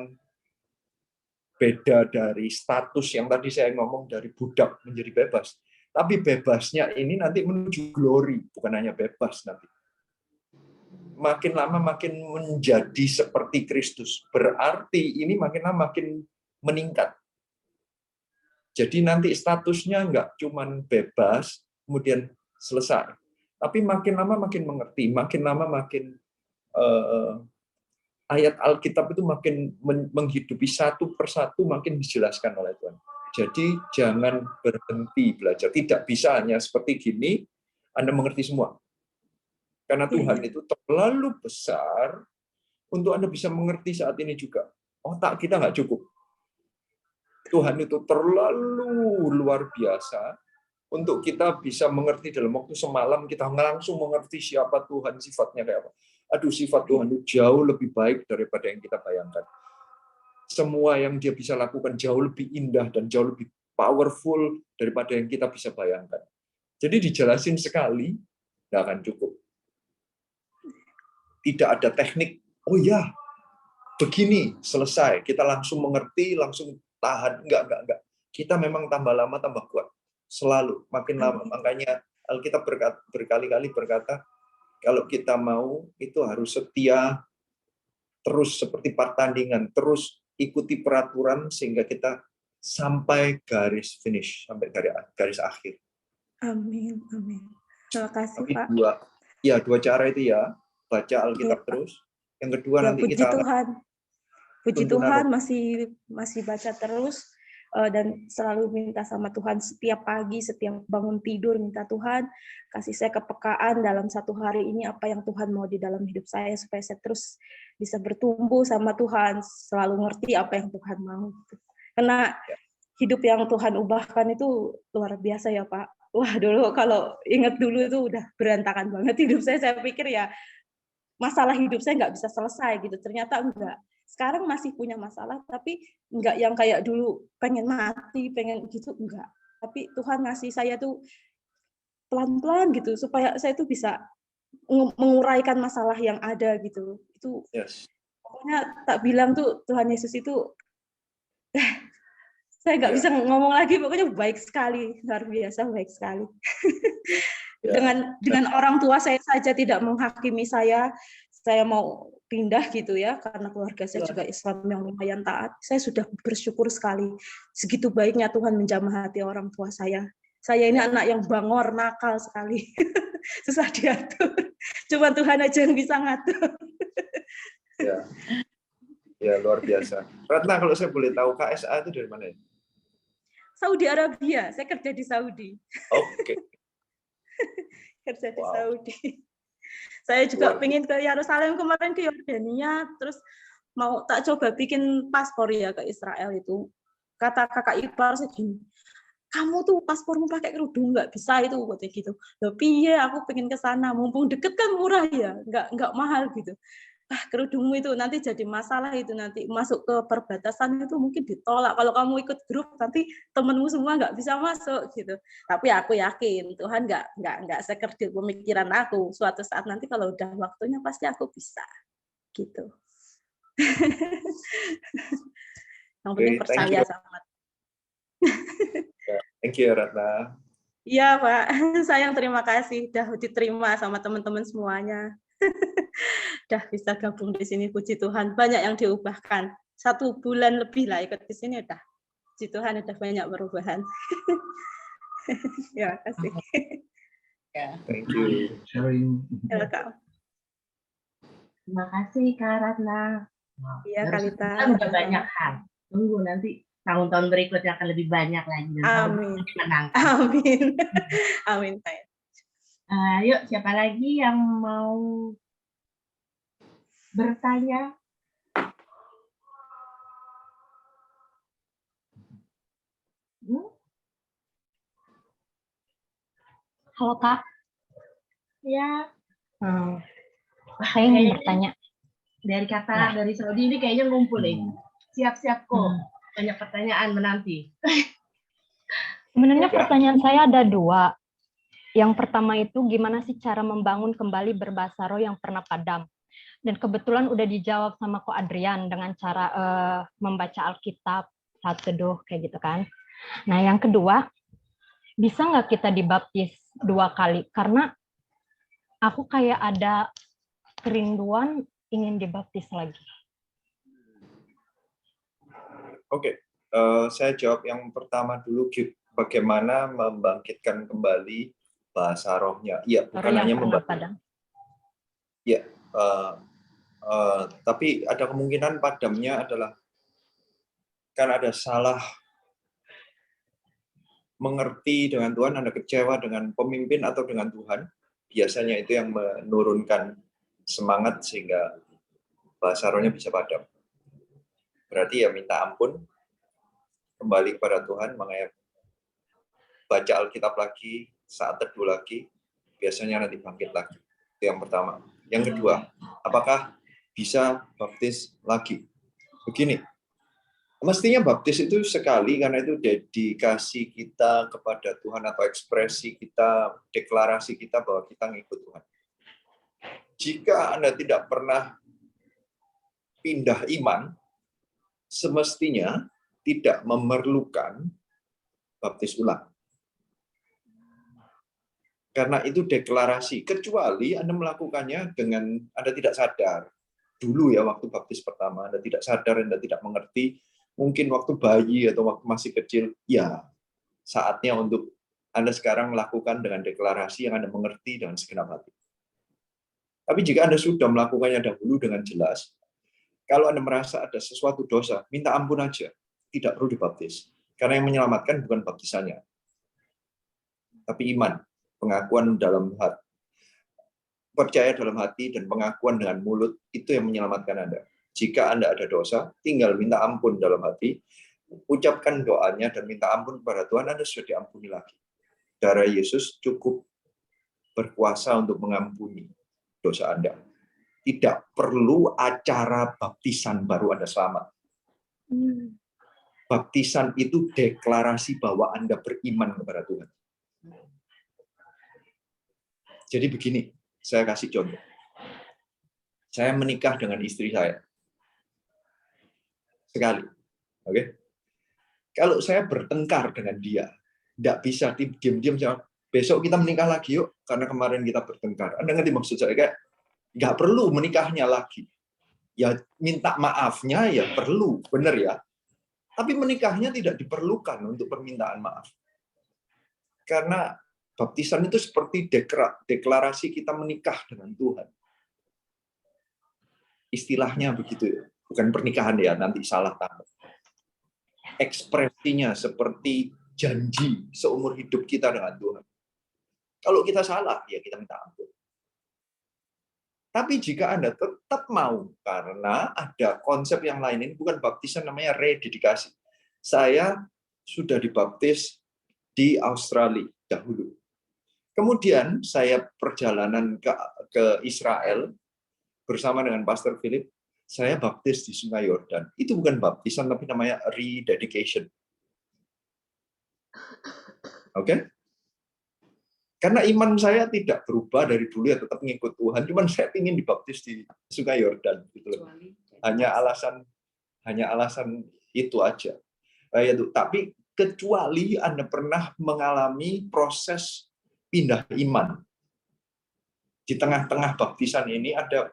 beda dari status yang tadi saya ngomong dari budak menjadi bebas. Tapi bebasnya ini nanti menuju glory, bukan hanya bebas nanti. Makin lama makin menjadi seperti Kristus. Berarti ini makin lama makin meningkat. Jadi nanti statusnya nggak cuman bebas, kemudian selesai. Tapi makin lama makin mengerti, makin lama makin ayat Alkitab itu makin menghidupi satu persatu, makin dijelaskan oleh Tuhan. Jadi jangan berhenti belajar. Tidak bisa hanya seperti gini, Anda mengerti semua. Karena Tuhan itu terlalu besar untuk Anda bisa mengerti saat ini juga. Otak kita nggak cukup. Tuhan itu terlalu luar biasa untuk kita bisa mengerti dalam waktu semalam, kita langsung mengerti siapa Tuhan, sifatnya kayak apa. Aduh, sifat Tuhan itu jauh lebih baik daripada yang kita bayangkan. Semua yang dia bisa lakukan jauh lebih indah dan jauh lebih powerful daripada yang kita bisa bayangkan. Jadi dijelasin sekali, nggak akan cukup. Tidak ada teknik, oh ya, begini, selesai. Kita langsung mengerti, langsung tahan. Enggak. Kita memang tambah lama, tambah kuat. Selalu, makin lama. Makanya Alkitab berkali-kali berkata, kalau kita mau, itu harus setia, terus seperti pertandingan, terus ikuti peraturan, sehingga kita sampai garis finish, sampai garis akhir. Amin. Terima kasih, Tapi Pak. dua cara itu ya, baca Alkitab Iya. terus. Yang kedua Ya, nanti puji kita akan Tuhan. Puji tuntunan Tuhan roh. masih baca terus dan selalu minta sama Tuhan setiap pagi, setiap bangun tidur minta Tuhan kasih saya kepekaan dalam satu hari ini apa yang Tuhan mau di dalam hidup saya supaya saya terus bisa bertumbuh sama Tuhan, selalu ngerti apa yang Tuhan mau. Karena hidup yang Tuhan ubahkan itu luar biasa ya Pak. Wah dulu kalau ingat dulu itu udah berantakan banget hidup saya. Saya pikir ya masalah hidup saya nggak bisa selesai gitu. Ternyata enggak. Sekarang masih punya masalah, tapi enggak yang kayak dulu pengen mati, pengen gitu, enggak. Tapi Tuhan ngasih saya tuh pelan-pelan gitu, supaya saya tuh bisa menguraikan masalah yang ada gitu. Itu Yes. pokoknya tak bilang tuh Tuhan Yesus itu, saya nggak Ya. bisa ngomong lagi, pokoknya baik sekali, luar biasa baik sekali. Ya. Dengan orang tua saya saja tidak menghakimi saya mau pindah gitu ya, karena keluarga saya juga Islam yang lumayan taat. Saya sudah bersyukur sekali. Segitu baiknya Tuhan menjamah hati orang tua saya. Saya ini anak yang bangor, nakal sekali. Susah diatur. Cuma Tuhan aja yang bisa ngatur. Ya. Ya, luar biasa. Ratna, kalau saya boleh tahu, KSA itu dari mana? Saudi Arabia. Saya kerja di Saudi. Oke. Kerja di Wow. Saudi. Saya juga Luar pengen ke Yerusalem, kemarin ke Yordania, terus mau tak coba bikin paspor ya ke Israel itu. Kata kakak ipar saya gini, kamu tuh paspormu pakai kerudung nggak bisa itu katanya gitu. Loh piye aku pengen ke sana, mumpung deket kan murah ya, nggak mahal gitu. Kerudungmu itu nanti jadi masalah, itu nanti masuk ke perbatasan itu mungkin ditolak. Kalau kamu ikut grup nanti temenmu semua nggak bisa masuk gitu. Tapi aku yakin Tuhan nggak sekerdil pemikiran aku. Suatu saat nanti kalau udah waktunya pasti aku bisa gitu. Yang penting percaya sama. Thank you Ratna. Iya Pak, sayang terima kasih udah diterima sama teman-teman semuanya. Udah bisa gabung di sini, puji Tuhan. Banyak yang diubahkan. 1 bulan lebih lah ikut di sini udah. Puji Tuhan udah banyak perubahan. Ya, kasih. Thank you. Sharing. Welcome. Terima kasih Kak Ratna. Iya, Kalita. Udah banyak hal. Tunggu nanti tahun-tahun berikutnya akan lebih banyak lagi. Amin. Menang. Amin. Amin. Yuk, siapa lagi yang mau bertanya? Halo Kak. Ya. Saya ingin bertanya. Dari Qatar, dari Saudi ini kayaknya ngumpul nih. Siap-siap kok. Banyak pertanyaan menanti. Sebenarnya pertanyaan saya ada 2. Yang pertama itu gimana sih cara membangun kembali berbahasa roh yang pernah padam? Dan kebetulan udah dijawab sama Ko Adrian dengan cara membaca Alkitab, saat teduh kayak gitu kan. Nah yang kedua, bisa nggak kita dibaptis 2 kali? Karena aku kayak ada kerinduan ingin dibaptis lagi. Oke, saya jawab yang pertama dulu, bagaimana membangkitkan kembali bahasa rohnya. Iya, bukan hanya membangkitkan. Ya, tapi ada kemungkinan padamnya adalah kan ada salah mengerti dengan Tuhan, Anda kecewa dengan pemimpin atau dengan Tuhan. Biasanya itu yang menurunkan semangat sehingga bahasa rohnya bisa padam. Berarti ya minta ampun, kembali kepada Tuhan, makanya baca Alkitab lagi, saat teduh lagi, biasanya nanti bangkit lagi. Itu yang pertama. Yang kedua, apakah bisa baptis lagi? Begini, mestinya baptis itu sekali karena itu dedikasi kita kepada Tuhan atau ekspresi kita, deklarasi kita bahwa kita ngikut Tuhan. Jika Anda tidak pernah pindah iman, semestinya tidak memerlukan baptis ulang. Karena itu deklarasi, kecuali Anda melakukannya dengan Anda tidak sadar. Dulu ya, waktu baptis pertama, Anda tidak sadar, Anda tidak mengerti, mungkin waktu bayi atau waktu masih kecil, ya saatnya untuk Anda sekarang melakukan dengan deklarasi yang Anda mengerti dengan segenap hati. Tapi jika Anda sudah melakukannya dahulu dengan jelas, kalau Anda merasa ada sesuatu dosa, minta ampun aja. Tidak perlu dibaptis. Karena yang menyelamatkan bukan baptisannya, tapi iman, pengakuan dalam hati, percaya dalam hati dan pengakuan dengan mulut, itu yang menyelamatkan Anda. Jika Anda ada dosa, tinggal minta ampun dalam hati, ucapkan doanya dan minta ampun kepada Tuhan, Anda sudah diampuni lagi. Darah Yesus cukup berkuasa untuk mengampuni dosa Anda. Tidak perlu acara baptisan baru Anda selamat. Baptisan itu deklarasi bahwa Anda beriman kepada Tuhan. Jadi begini, saya kasih contoh. Saya menikah dengan istri saya. Sekali. Oke? Kalau saya bertengkar dengan dia, tidak bisa diam-diam, besok kita menikah lagi yuk, karena kemarin kita bertengkar. Anda ngerti maksud saya? Kayak nggak perlu menikahnya lagi. Ya minta maafnya ya perlu, benar ya. Tapi menikahnya tidak diperlukan untuk permintaan maaf. Karena baptisan itu seperti deklarasi kita menikah dengan Tuhan. Istilahnya begitu ya. Bukan pernikahan ya, nanti salah tangkap. Ekspresinya seperti janji seumur hidup kita dengan Tuhan. Kalau kita salah, ya kita minta ampun. Tapi jika Anda tetap mau, karena ada konsep yang lain, ini bukan baptisan, namanya rededikasi. Saya sudah dibaptis di Australia dahulu. Kemudian saya perjalanan ke Israel bersama dengan Pastor Philip, saya baptis di Sungai Yordan. Itu bukan baptisan, tapi namanya rededication. Oke? Karena iman saya tidak berubah dari dulu, ya tetap mengikut Tuhan. Cuman saya ingin dibaptis di Sungai Yordan. Gitu. Hanya alasan itu aja. Tapi kecuali Anda pernah mengalami proses pindah iman. Di tengah-tengah baptisan ini ada,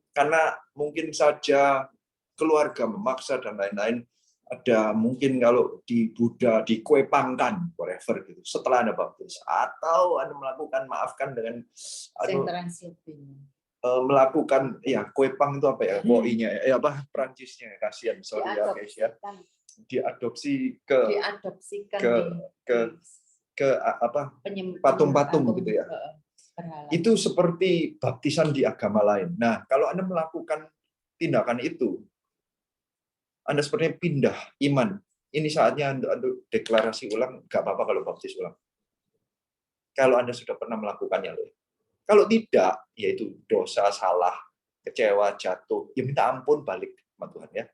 karena mungkin saja keluarga memaksa dan lain-lain, ada mungkin kalau di Buddha dikuepangkan, whatever gitu, setelah Anda baptis, atau Anda melakukan, maafkan dengan melakukan, ya kuepang itu apa ya, koinya, ya apa Prancisnya, kasihan, sorry ya guys ya, diadopsi ke apa patung-patung gitu ya. Itu seperti baptisan di agama lain. Nah, kalau Anda melakukan tindakan itu, Anda sepertinya pindah iman. Ini saatnya Anda deklarasi ulang, nggak apa-apa kalau baptis ulang. Kalau Anda sudah pernah melakukannya loh. Kalau tidak, yaitu dosa, salah, kecewa, jatuh, ya minta ampun, balik sama Tuhan ya.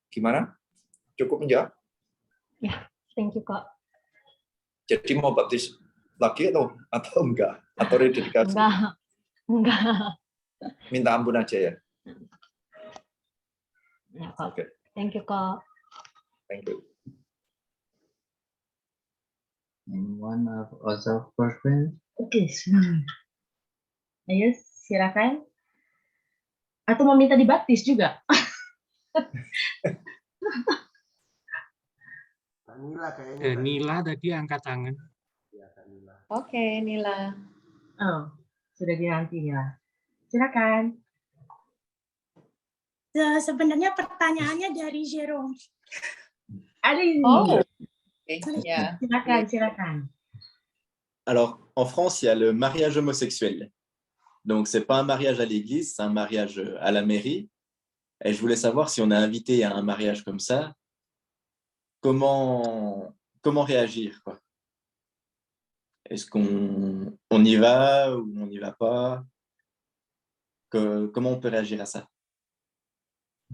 Gimana? Cukup menjawab? Ya, thank you Kak. Jadi mau baptis lagi atau enggak? Atau rededikasi? Enggak. Minta ampun aja ya. Ya, Kak. Okay. Thank you Kak. Thank you. One other question. Oke, ayo silakan. Atau mau minta dibaptis juga? Nila kayaknya. Nila tadi angkat tangan. Oke, Nila. Oh, sudah dinanti ya. Silakan. Sebenarnya pertanyaannya dari Jerome. Ada ini. Oh, yeah. Silakan. Alors, en France, il y a le mariage homosexuel. Donc, c'est pas un mariage à l'église, c'est un mariage à la mairie. Et je voulais savoir si on est invité à un mariage comme ça, comment réagir, quoi. Est-ce qu'on y va ou on n'y va pas? Comment on peut réagir à ça?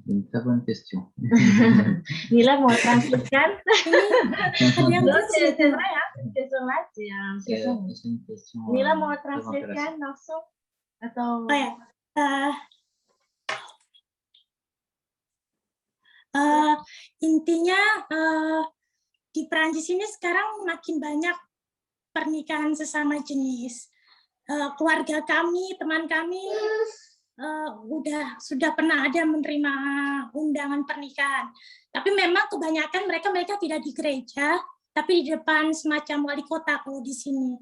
Une très bonne question. Nila mau transferkan? Nila mau transferkan langsung atau? Intinya di Perancis ini sekarang makin banyak pernikahan sesama jenis. Keluarga kami, teman kami sudah pernah ada menerima undangan pernikahan. Tapi memang kebanyakan mereka tidak di gereja, tapi di depan semacam wali kota kalau di sini.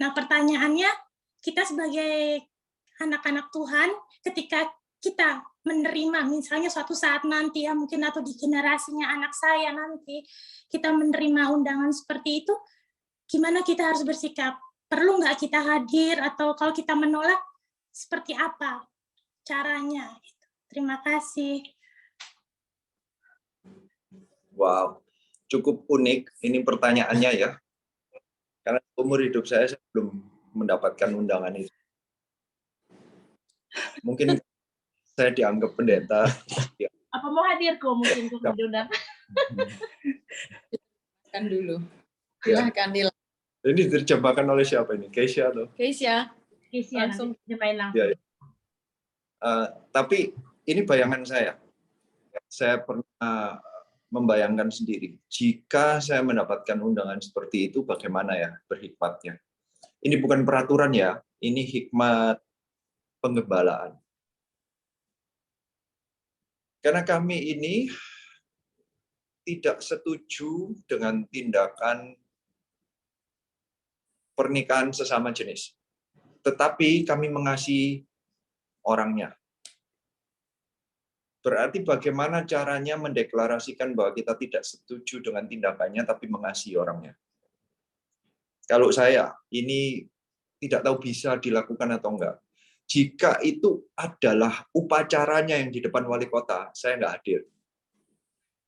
Nah, pertanyaannya, kita sebagai anak-anak Tuhan, ketika kita menerima, misalnya suatu saat nanti ya mungkin atau di generasinya anak saya nanti, kita menerima undangan seperti itu, gimana kita harus bersikap? Perlu nggak kita hadir, atau kalau kita menolak, seperti apa caranya? Terima kasih. Wow, cukup unik ini pertanyaannya ya. Karena umur hidup saya belum mendapatkan undangan itu. Mungkin saya dianggap pendeta. Ya. Apa mau hadir kok mungkin untuk diundang? Kan dulu. Ya. Silahkan Nila. Ini diterjemahkan oleh siapa ini? Keisha atau? Keisha. Keisha langsung main langsung. Ya, ya. Tapi ini bayangan saya. Saya pernah membayangkan sendiri. Jika saya mendapatkan undangan seperti itu, bagaimana ya berhikmatnya? Ini bukan peraturan ya, ini hikmat penggembalaan. Karena kami ini tidak setuju dengan tindakan pernikahan sesama jenis. Tetapi kami mengasihi orangnya. Berarti bagaimana caranya mendeklarasikan bahwa kita tidak setuju dengan tindakannya, tapi mengasihi orangnya. Kalau saya, ini tidak tahu bisa dilakukan atau enggak. Jika itu adalah upacaranya yang di depan wali kota, saya enggak hadir.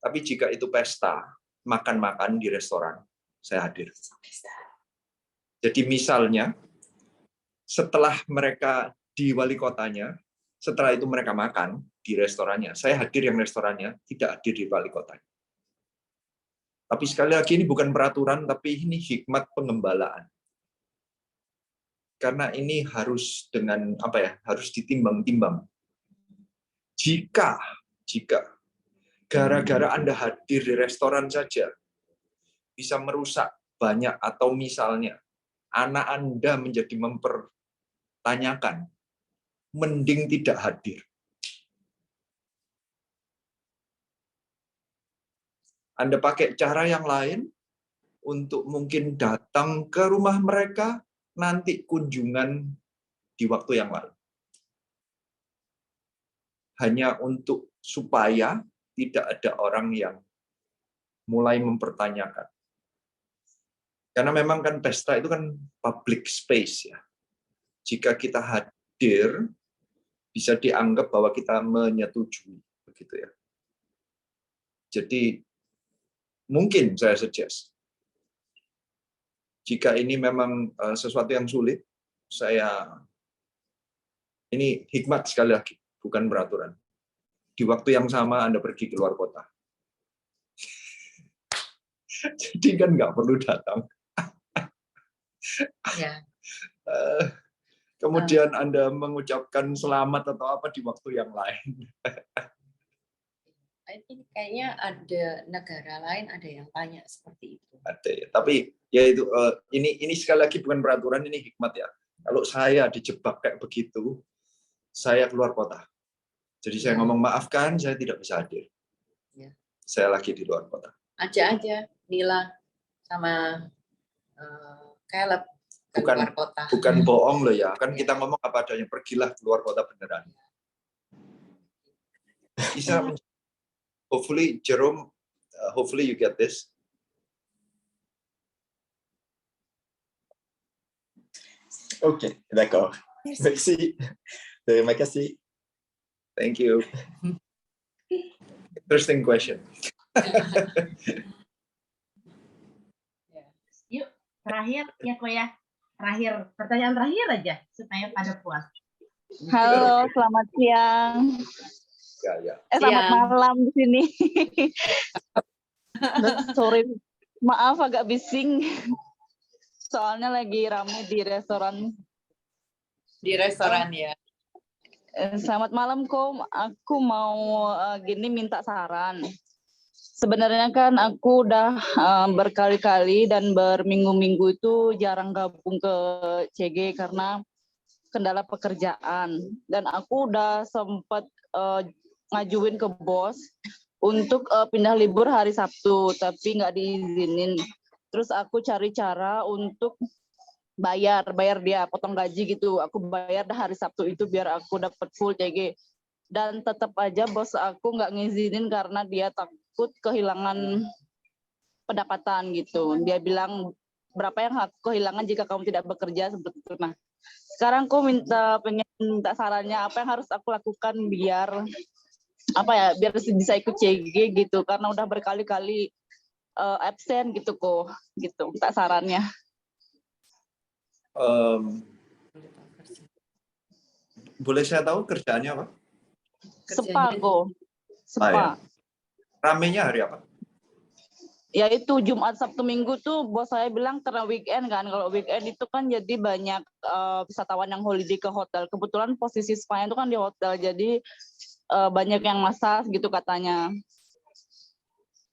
Tapi jika itu pesta, makan-makan di restoran, saya hadir. Jadi misalnya, setelah mereka di wali kotanya, setelah itu mereka makan di restorannya, saya hadir yang restorannya, tidak hadir di wali kotanya. Tapi sekali lagi ini bukan peraturan, tapi ini hikmat pengembalaan. Karena ini harus dengan apa ya? Harus ditimbang-timbang. Jika gara-gara Anda hadir di restoran saja bisa merusak banyak, atau misalnya anak Anda menjadi mempertanyakan, mending tidak hadir. Anda pakai cara yang lain untuk mungkin datang ke rumah mereka, nanti kunjungan di waktu yang lalu. Hanya untuk supaya tidak ada orang yang mulai mempertanyakan. Karena memang kan pesta itu kan public space ya. Jika kita hadir, bisa dianggap bahwa kita menyetujui, begitu ya. Jadi mungkin saya suggest, jika ini memang sesuatu yang sulit, ini hikmat sekali lagi, bukan peraturan. Di waktu yang sama Anda pergi ke luar kota. Jadi kan nggak perlu datang. Ya. Kemudian Anda mengucapkan selamat atau apa di waktu yang lain. Ini kayaknya ada negara lain ada yang tanya seperti itu. Ada ya. Tapi ya itu ini sekali lagi bukan peraturan, ini hikmat ya. Kalau saya dijebak kayak begitu, saya keluar kota. Jadi saya ngomong maafkan, saya tidak bisa hadir. Ya. Saya lagi di luar kota. Aja Nila sama Caleb ke luar kota. Bukan bohong loh ya. Kan kita ngomong apa adanya, pergilah keluar kota beneran. Bisa. Hopefully, Jerome, hopefully you get this. Ok, d'accord. Merci. Terima kasih. Thank you. Interesting question. Yuk, terakhir ya kok ya. Terakhir, pertanyaan terakhir aja supaya pada puas. Halo, selamat siang. Ya. Selamat malam di sini. Sorry, maaf agak bising. Soalnya lagi rame di restoran. Di restoran ya. Selamat malam Kom, aku mau gini minta saran. Sebenarnya kan aku udah berkali-kali dan berminggu-minggu itu jarang gabung ke CG karena kendala pekerjaan. Dan aku udah sempat ngajuin ke bos untuk pindah libur hari Sabtu, tapi nggak diizinin. Terus aku cari cara untuk bayar dia potong gaji gitu. Aku bayar dah hari Sabtu itu biar aku dapat full CG. Dan tetap aja bos aku nggak ngizinin karena dia takut kehilangan pendapatan gitu. Dia bilang berapa yang aku kehilangan jika kamu tidak bekerja seperti itu. Nah, sekarang aku pengen minta sarannya apa yang harus aku lakukan biar biar bisa ikut CG gitu karena udah berkali-kali absen gitu kok gitu. Minta sarannya. Boleh saya tahu kerjaannya apa? Spa kok. Spa. Ya. Ramenya hari apa? Ya itu Jumat, Sabtu, Minggu tuh bos saya bilang karena weekend kan. Kalau weekend itu kan jadi banyak wisatawan yang holiday ke hotel. Kebetulan posisi spa itu kan di hotel, jadi banyak yang massage gitu katanya.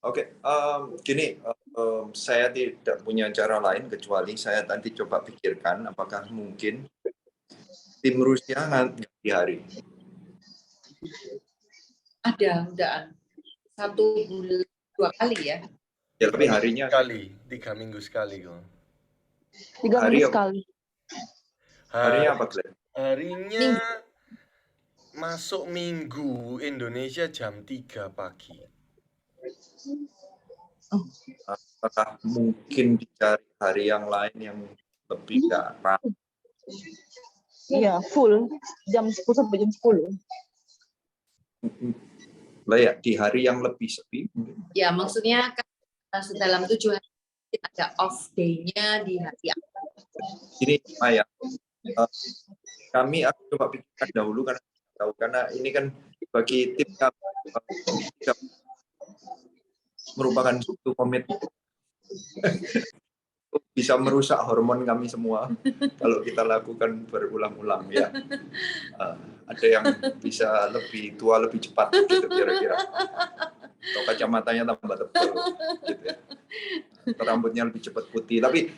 Oke, gini, saya tidak punya cara lain kecuali saya nanti coba pikirkan apakah mungkin tim Rusia ganti hari. Ada, udah 1 bulan 2 kali ya. Ya, tapi harinya 3 minggu sekali kok. 3 minggu sekali. Harinya apa, Glenn? Harinya masuk minggu Indonesia jam 3 pagi. Apakah mungkin dicari hari yang lain yang lebih garam? Iya, full jam 10 sampai jam 10. Lah ya, di hari yang lebih sepi mungkin. Ya, maksudnya kan dalam 7 hari ada off day-nya di hari apa? Ini Maya, kami akan coba pikirkan dahulu karena ini kan bagi tim kami merupakan suatu komitmen. Bisa merusak hormon kami semua kalau kita lakukan berulang-ulang ya. Ada yang bisa lebih tua lebih cepat gitu kira-kira. Atau kacamatanya tambah tebal gitu ya. Atau rambutnya lebih cepat putih. Tapi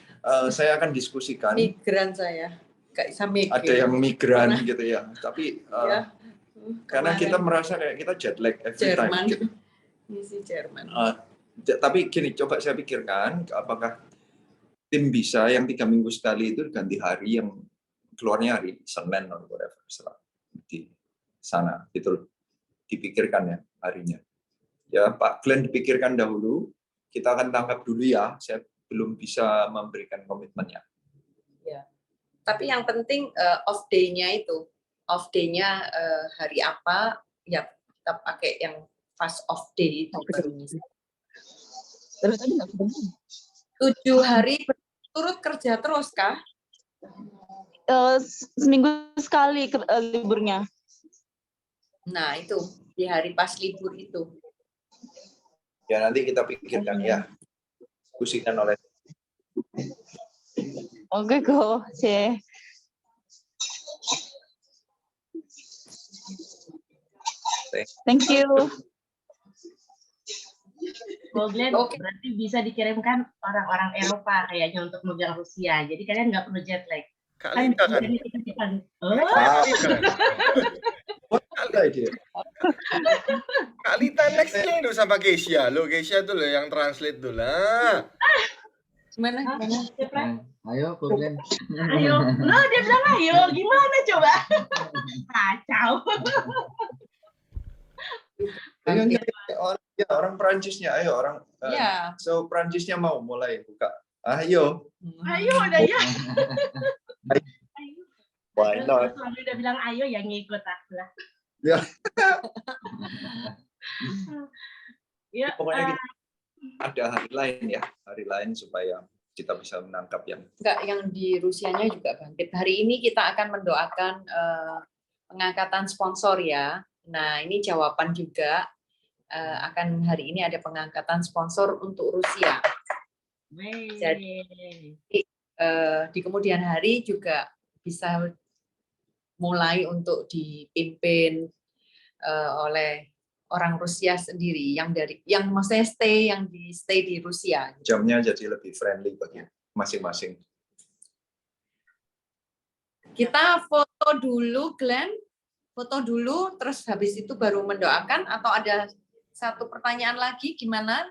saya akan diskusikan. Migran saya. Kayak sama ada yang migran gitu ya. Tapi karena kita merasa kayak kita jet lag every time gitu. Misi Jerman. Tapi gini, coba saya pikirkan apakah tim bisa yang 3 minggu sekali itu ganti hari yang keluarnya hari Senin atau whatever di sana gitu, dipikirkan ya harinya. Ya Pak Glenn dipikirkan dahulu, kita akan tangkap dulu ya. Saya belum bisa memberikan komitmennya. Ya. Tapi yang penting off day-nya itu, off day-nya hari apa? Ya kita pakai yang fast off day itu baru bisa. 7 hari turut kerja terus kah? Seminggu sekali liburnya. Nah itu di hari pas libur itu. Ya nanti kita pikirkan ya, diskusikan oleh. Oke kok, C. Thank you. Glenn, berarti bisa dikirimkan orang-orang Eropa kayaknya untuk megang Rusia. Jadi kalian nggak perlu jet lag. Kalita kan? Kalita nextnya itu sama Keisha. Lo Keisha tuh lo yang translate tuh lah. Gimana? Ayo, Glenn. Ayo. Lo dia bilang ayo. Gimana coba? Kacau. Orang Perancisnya, ayo orang. So Perancisnya mau mulai buka. Ayo. Ayo udah ya. Why not? Suami udah bilang ayo ya ngikut aku lah. Ya. Ya. Pokoknya ada hari lain ya, hari lain supaya kita bisa menangkap yang. Enggak, yang di Rusianya juga bangkit. Hari ini kita akan mendoakan pengangkatan sponsor ya. Nah ini jawaban juga. Akan hari ini ada pengangkatan sponsor untuk Rusia. Jadi di kemudian hari juga bisa mulai untuk dipimpin oleh orang Rusia sendiri yang maksudnya stay di Rusia. Jamnya jadi lebih friendly bagi masing-masing. Kita foto dulu, Glenn. Foto dulu, terus habis itu baru mendoakan atau ada satu pertanyaan lagi, gimana?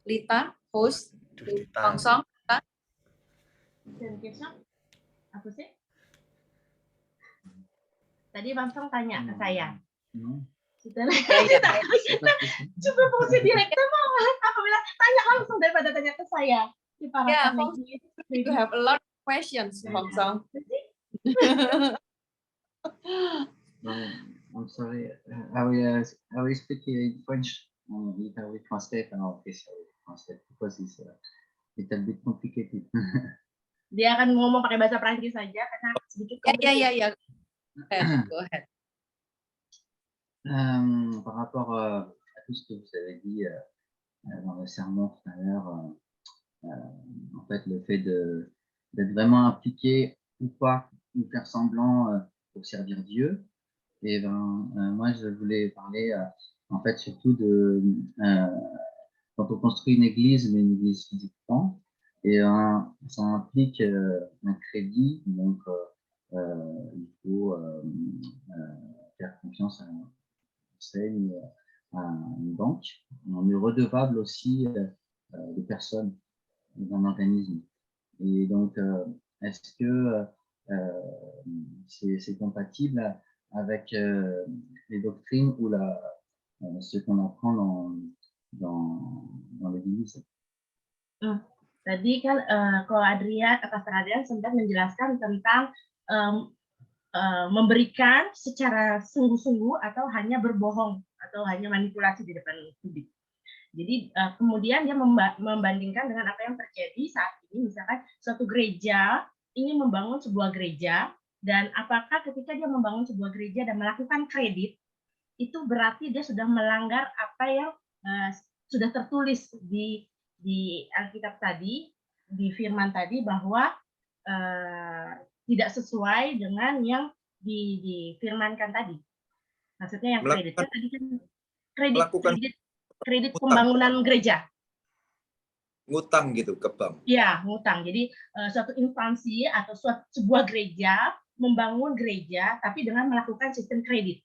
Lita, host, Kong Song, Apa sih? Tadi Bang Song tanya ke saya. Setelah coba fungsi direktur mau aku bilang tanya langsung daripada tanya ke saya. Yeah, you have a lot of questions, Bang Song. I'm sorry. I will speak in French. If I will translate, okay, I will translate because it's a little bit complicated. Dia akan ngomong pakai bahasa Prancis saja karena sedikit complicated. Ya. Go ahead. Par rapport à tout ce que vous avez dit dans le sermon tout à l'heure, en fait, le fait d'être vraiment impliqué ou pas, ou faire semblant pour servir Dieu. Et moi, je voulais parler en fait surtout de quand on construit une église, mais une église physiquement, et ça implique un crédit, donc il faut faire confiance à une banque. On est redevable aussi des personnes d'un organisme. Et donc, est-ce que c'est compatible avec les doctrines ou ce qu'on apprend dans l'Église? Tadi kan kalau Pastor Adrian sempat menjelaskan tentang memberikan secara sungguh-sungguh atau hanya berbohong atau hanya manipulasi di depan publik. Jadi kemudian dia membandingkan dengan apa yang terjadi saat ini, misalkan suatu gereja ingin membangun sebuah gereja, dan apakah ketika dia membangun sebuah gereja dan melakukan kredit, itu berarti dia sudah melanggar apa yang sudah tertulis di Alkitab tadi, di firman tadi, bahwa tidak sesuai dengan yang difirmankan tadi. Maksudnya yang kreditnya tadi kan kredit pembangunan gereja. Ngutang gitu ke bank. Ya, ngutang. Jadi suatu instansi atau sebuah gereja membangun gereja tapi dengan melakukan sistem kredit.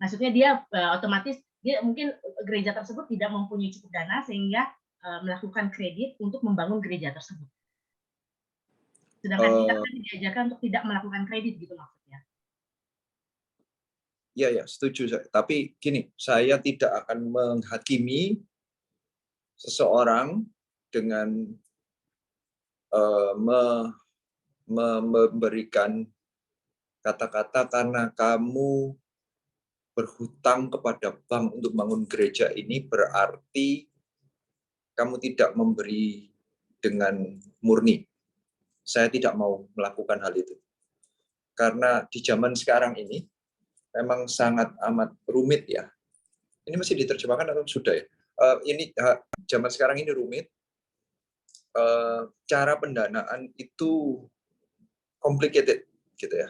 Maksudnya dia otomatis dia mungkin gereja tersebut tidak mempunyai cukup dana sehingga melakukan kredit untuk membangun gereja tersebut. Sedangkan kita kan diajarkan untuk tidak melakukan kredit gitu maksudnya. Ya, setuju. Tapi gini, saya tidak akan menghakimi seseorang dengan memberikan kata-kata karena kamu berhutang kepada bank untuk bangun gereja ini berarti kamu tidak memberi dengan murni. Saya tidak mau melakukan hal itu. Karena di zaman sekarang ini memang sangat amat rumit ya. Ini masih diterjemahkan atau sudah ya? Ini zaman sekarang ini rumit. Cara pendanaan itu complicated gitu ya.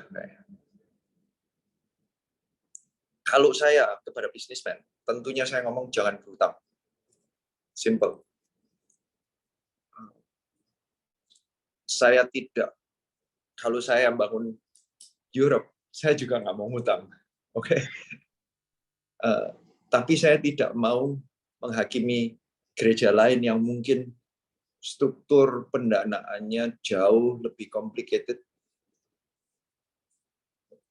Kalau saya kepada bisnismen, tentunya saya ngomong jangan berhutang. Simple. Saya tidak, kalau saya bangun Europe, saya juga nggak mau ngutang. Oke. Tapi saya tidak mau menghakimi gereja lain yang mungkin struktur pendanaannya jauh lebih complicated.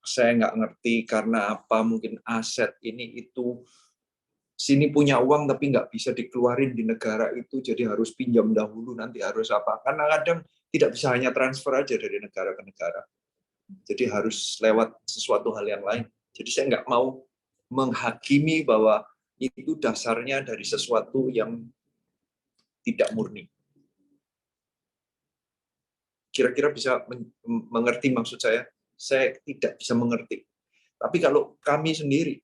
Saya nggak ngerti karena apa, mungkin aset ini itu sini punya uang tapi nggak bisa dikeluarin di negara itu, jadi harus pinjam dahulu, nanti harus apa. Karena kadang tidak bisa hanya transfer aja dari negara ke negara. Jadi harus lewat sesuatu hal yang lain. Jadi saya nggak mau menghakimi bahwa itu dasarnya dari sesuatu yang tidak murni. Kira-kira bisa mengerti maksud saya? Saya tidak bisa mengerti. Tapi kalau kami sendiri,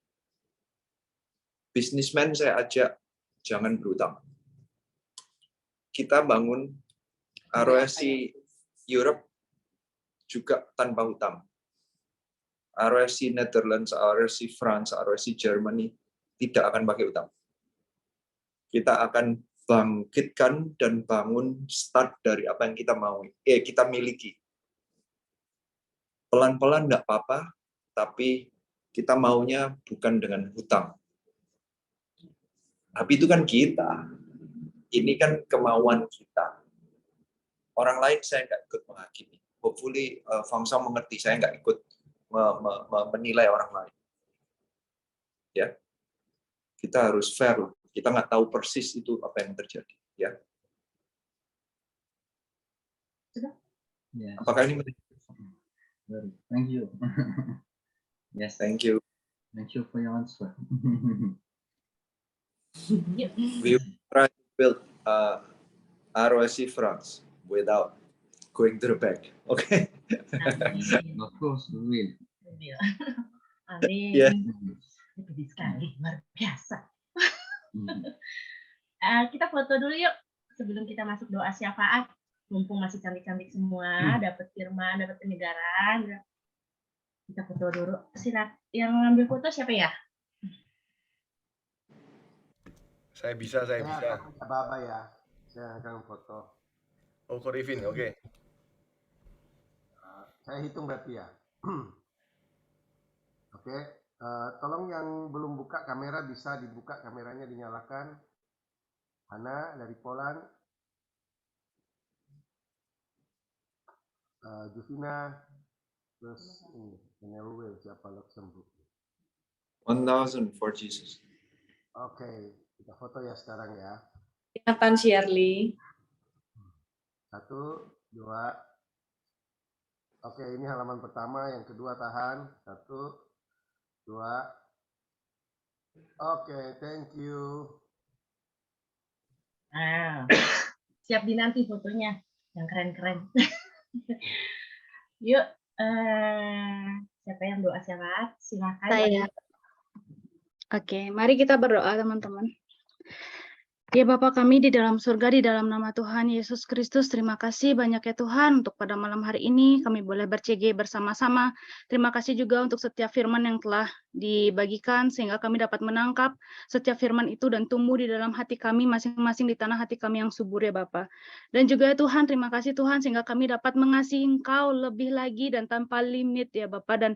bisnismen saya ajak, jangan berhutang. Kita bangun ROSC Europe juga tanpa hutang. ROSC Netherlands, ROSC France, ROSC Germany tidak akan pakai hutang. Kita akan bangkitkan dan bangun start dari apa yang kita mau, kita miliki. Pelan-pelan enggak apa-apa, tapi kita maunya bukan dengan hutang. Tapi itu kan kita. Ini kan kemauan kita. Orang lain saya enggak ikut menghakimi. hopefully Fang Sam mengerti. Saya nggak ikut menilai orang lain. Ya, kita harus fair. Kita nggak tahu persis itu apa yang terjadi. Ya. Yes. Apakah ini? Thank you. Yes. Thank you. Thank you for your answer. We try to build ROSC France without going to the back. Okay. Of course, we will. Amin. Yeah. Pedih sekali, luar biasa. Kita foto dulu yuk sebelum kita masuk doa syafaat. Mumpung masih cantik-cantik semua, dapat firman, dapat penyegaran. Kita foto dulu. Silakan. Yang ngambil foto siapa ya? Saya bisa. Baba ya. Saya akan foto. Oh, Korivin, oke. Saya hitung berarti ya. Oke. Tolong yang belum buka kamera bisa dibuka, kameranya dinyalakan. Hana dari Poland. Juvina. Terus ini, NLW siapa Luxembourg. 1,000 for Jesus. Oke, kita foto ya sekarang ya. Ingatan Shirley. 1, 2. Oke, ini halaman pertama, yang kedua tahan. 1, 2. Oke, thank you. Siap dinanti fotonya yang keren-keren. Yuk, siapa yang doa syafaat? Silakan. Saya. Oke, mari kita berdoa teman-teman. Ya Bapa kami di dalam surga, di dalam nama Tuhan Yesus Kristus, terima kasih banyak ya Tuhan untuk pada malam hari ini kami boleh ber-CG bersama-sama. Terima kasih juga untuk setiap firman yang telah dibagikan sehingga kami dapat menangkap setiap firman itu dan tumbuh di dalam hati kami masing-masing di tanah hati kami yang subur ya Bapa. Dan juga ya Tuhan, terima kasih Tuhan sehingga kami dapat mengasihi Engkau lebih lagi dan tanpa limit ya Bapa. Dan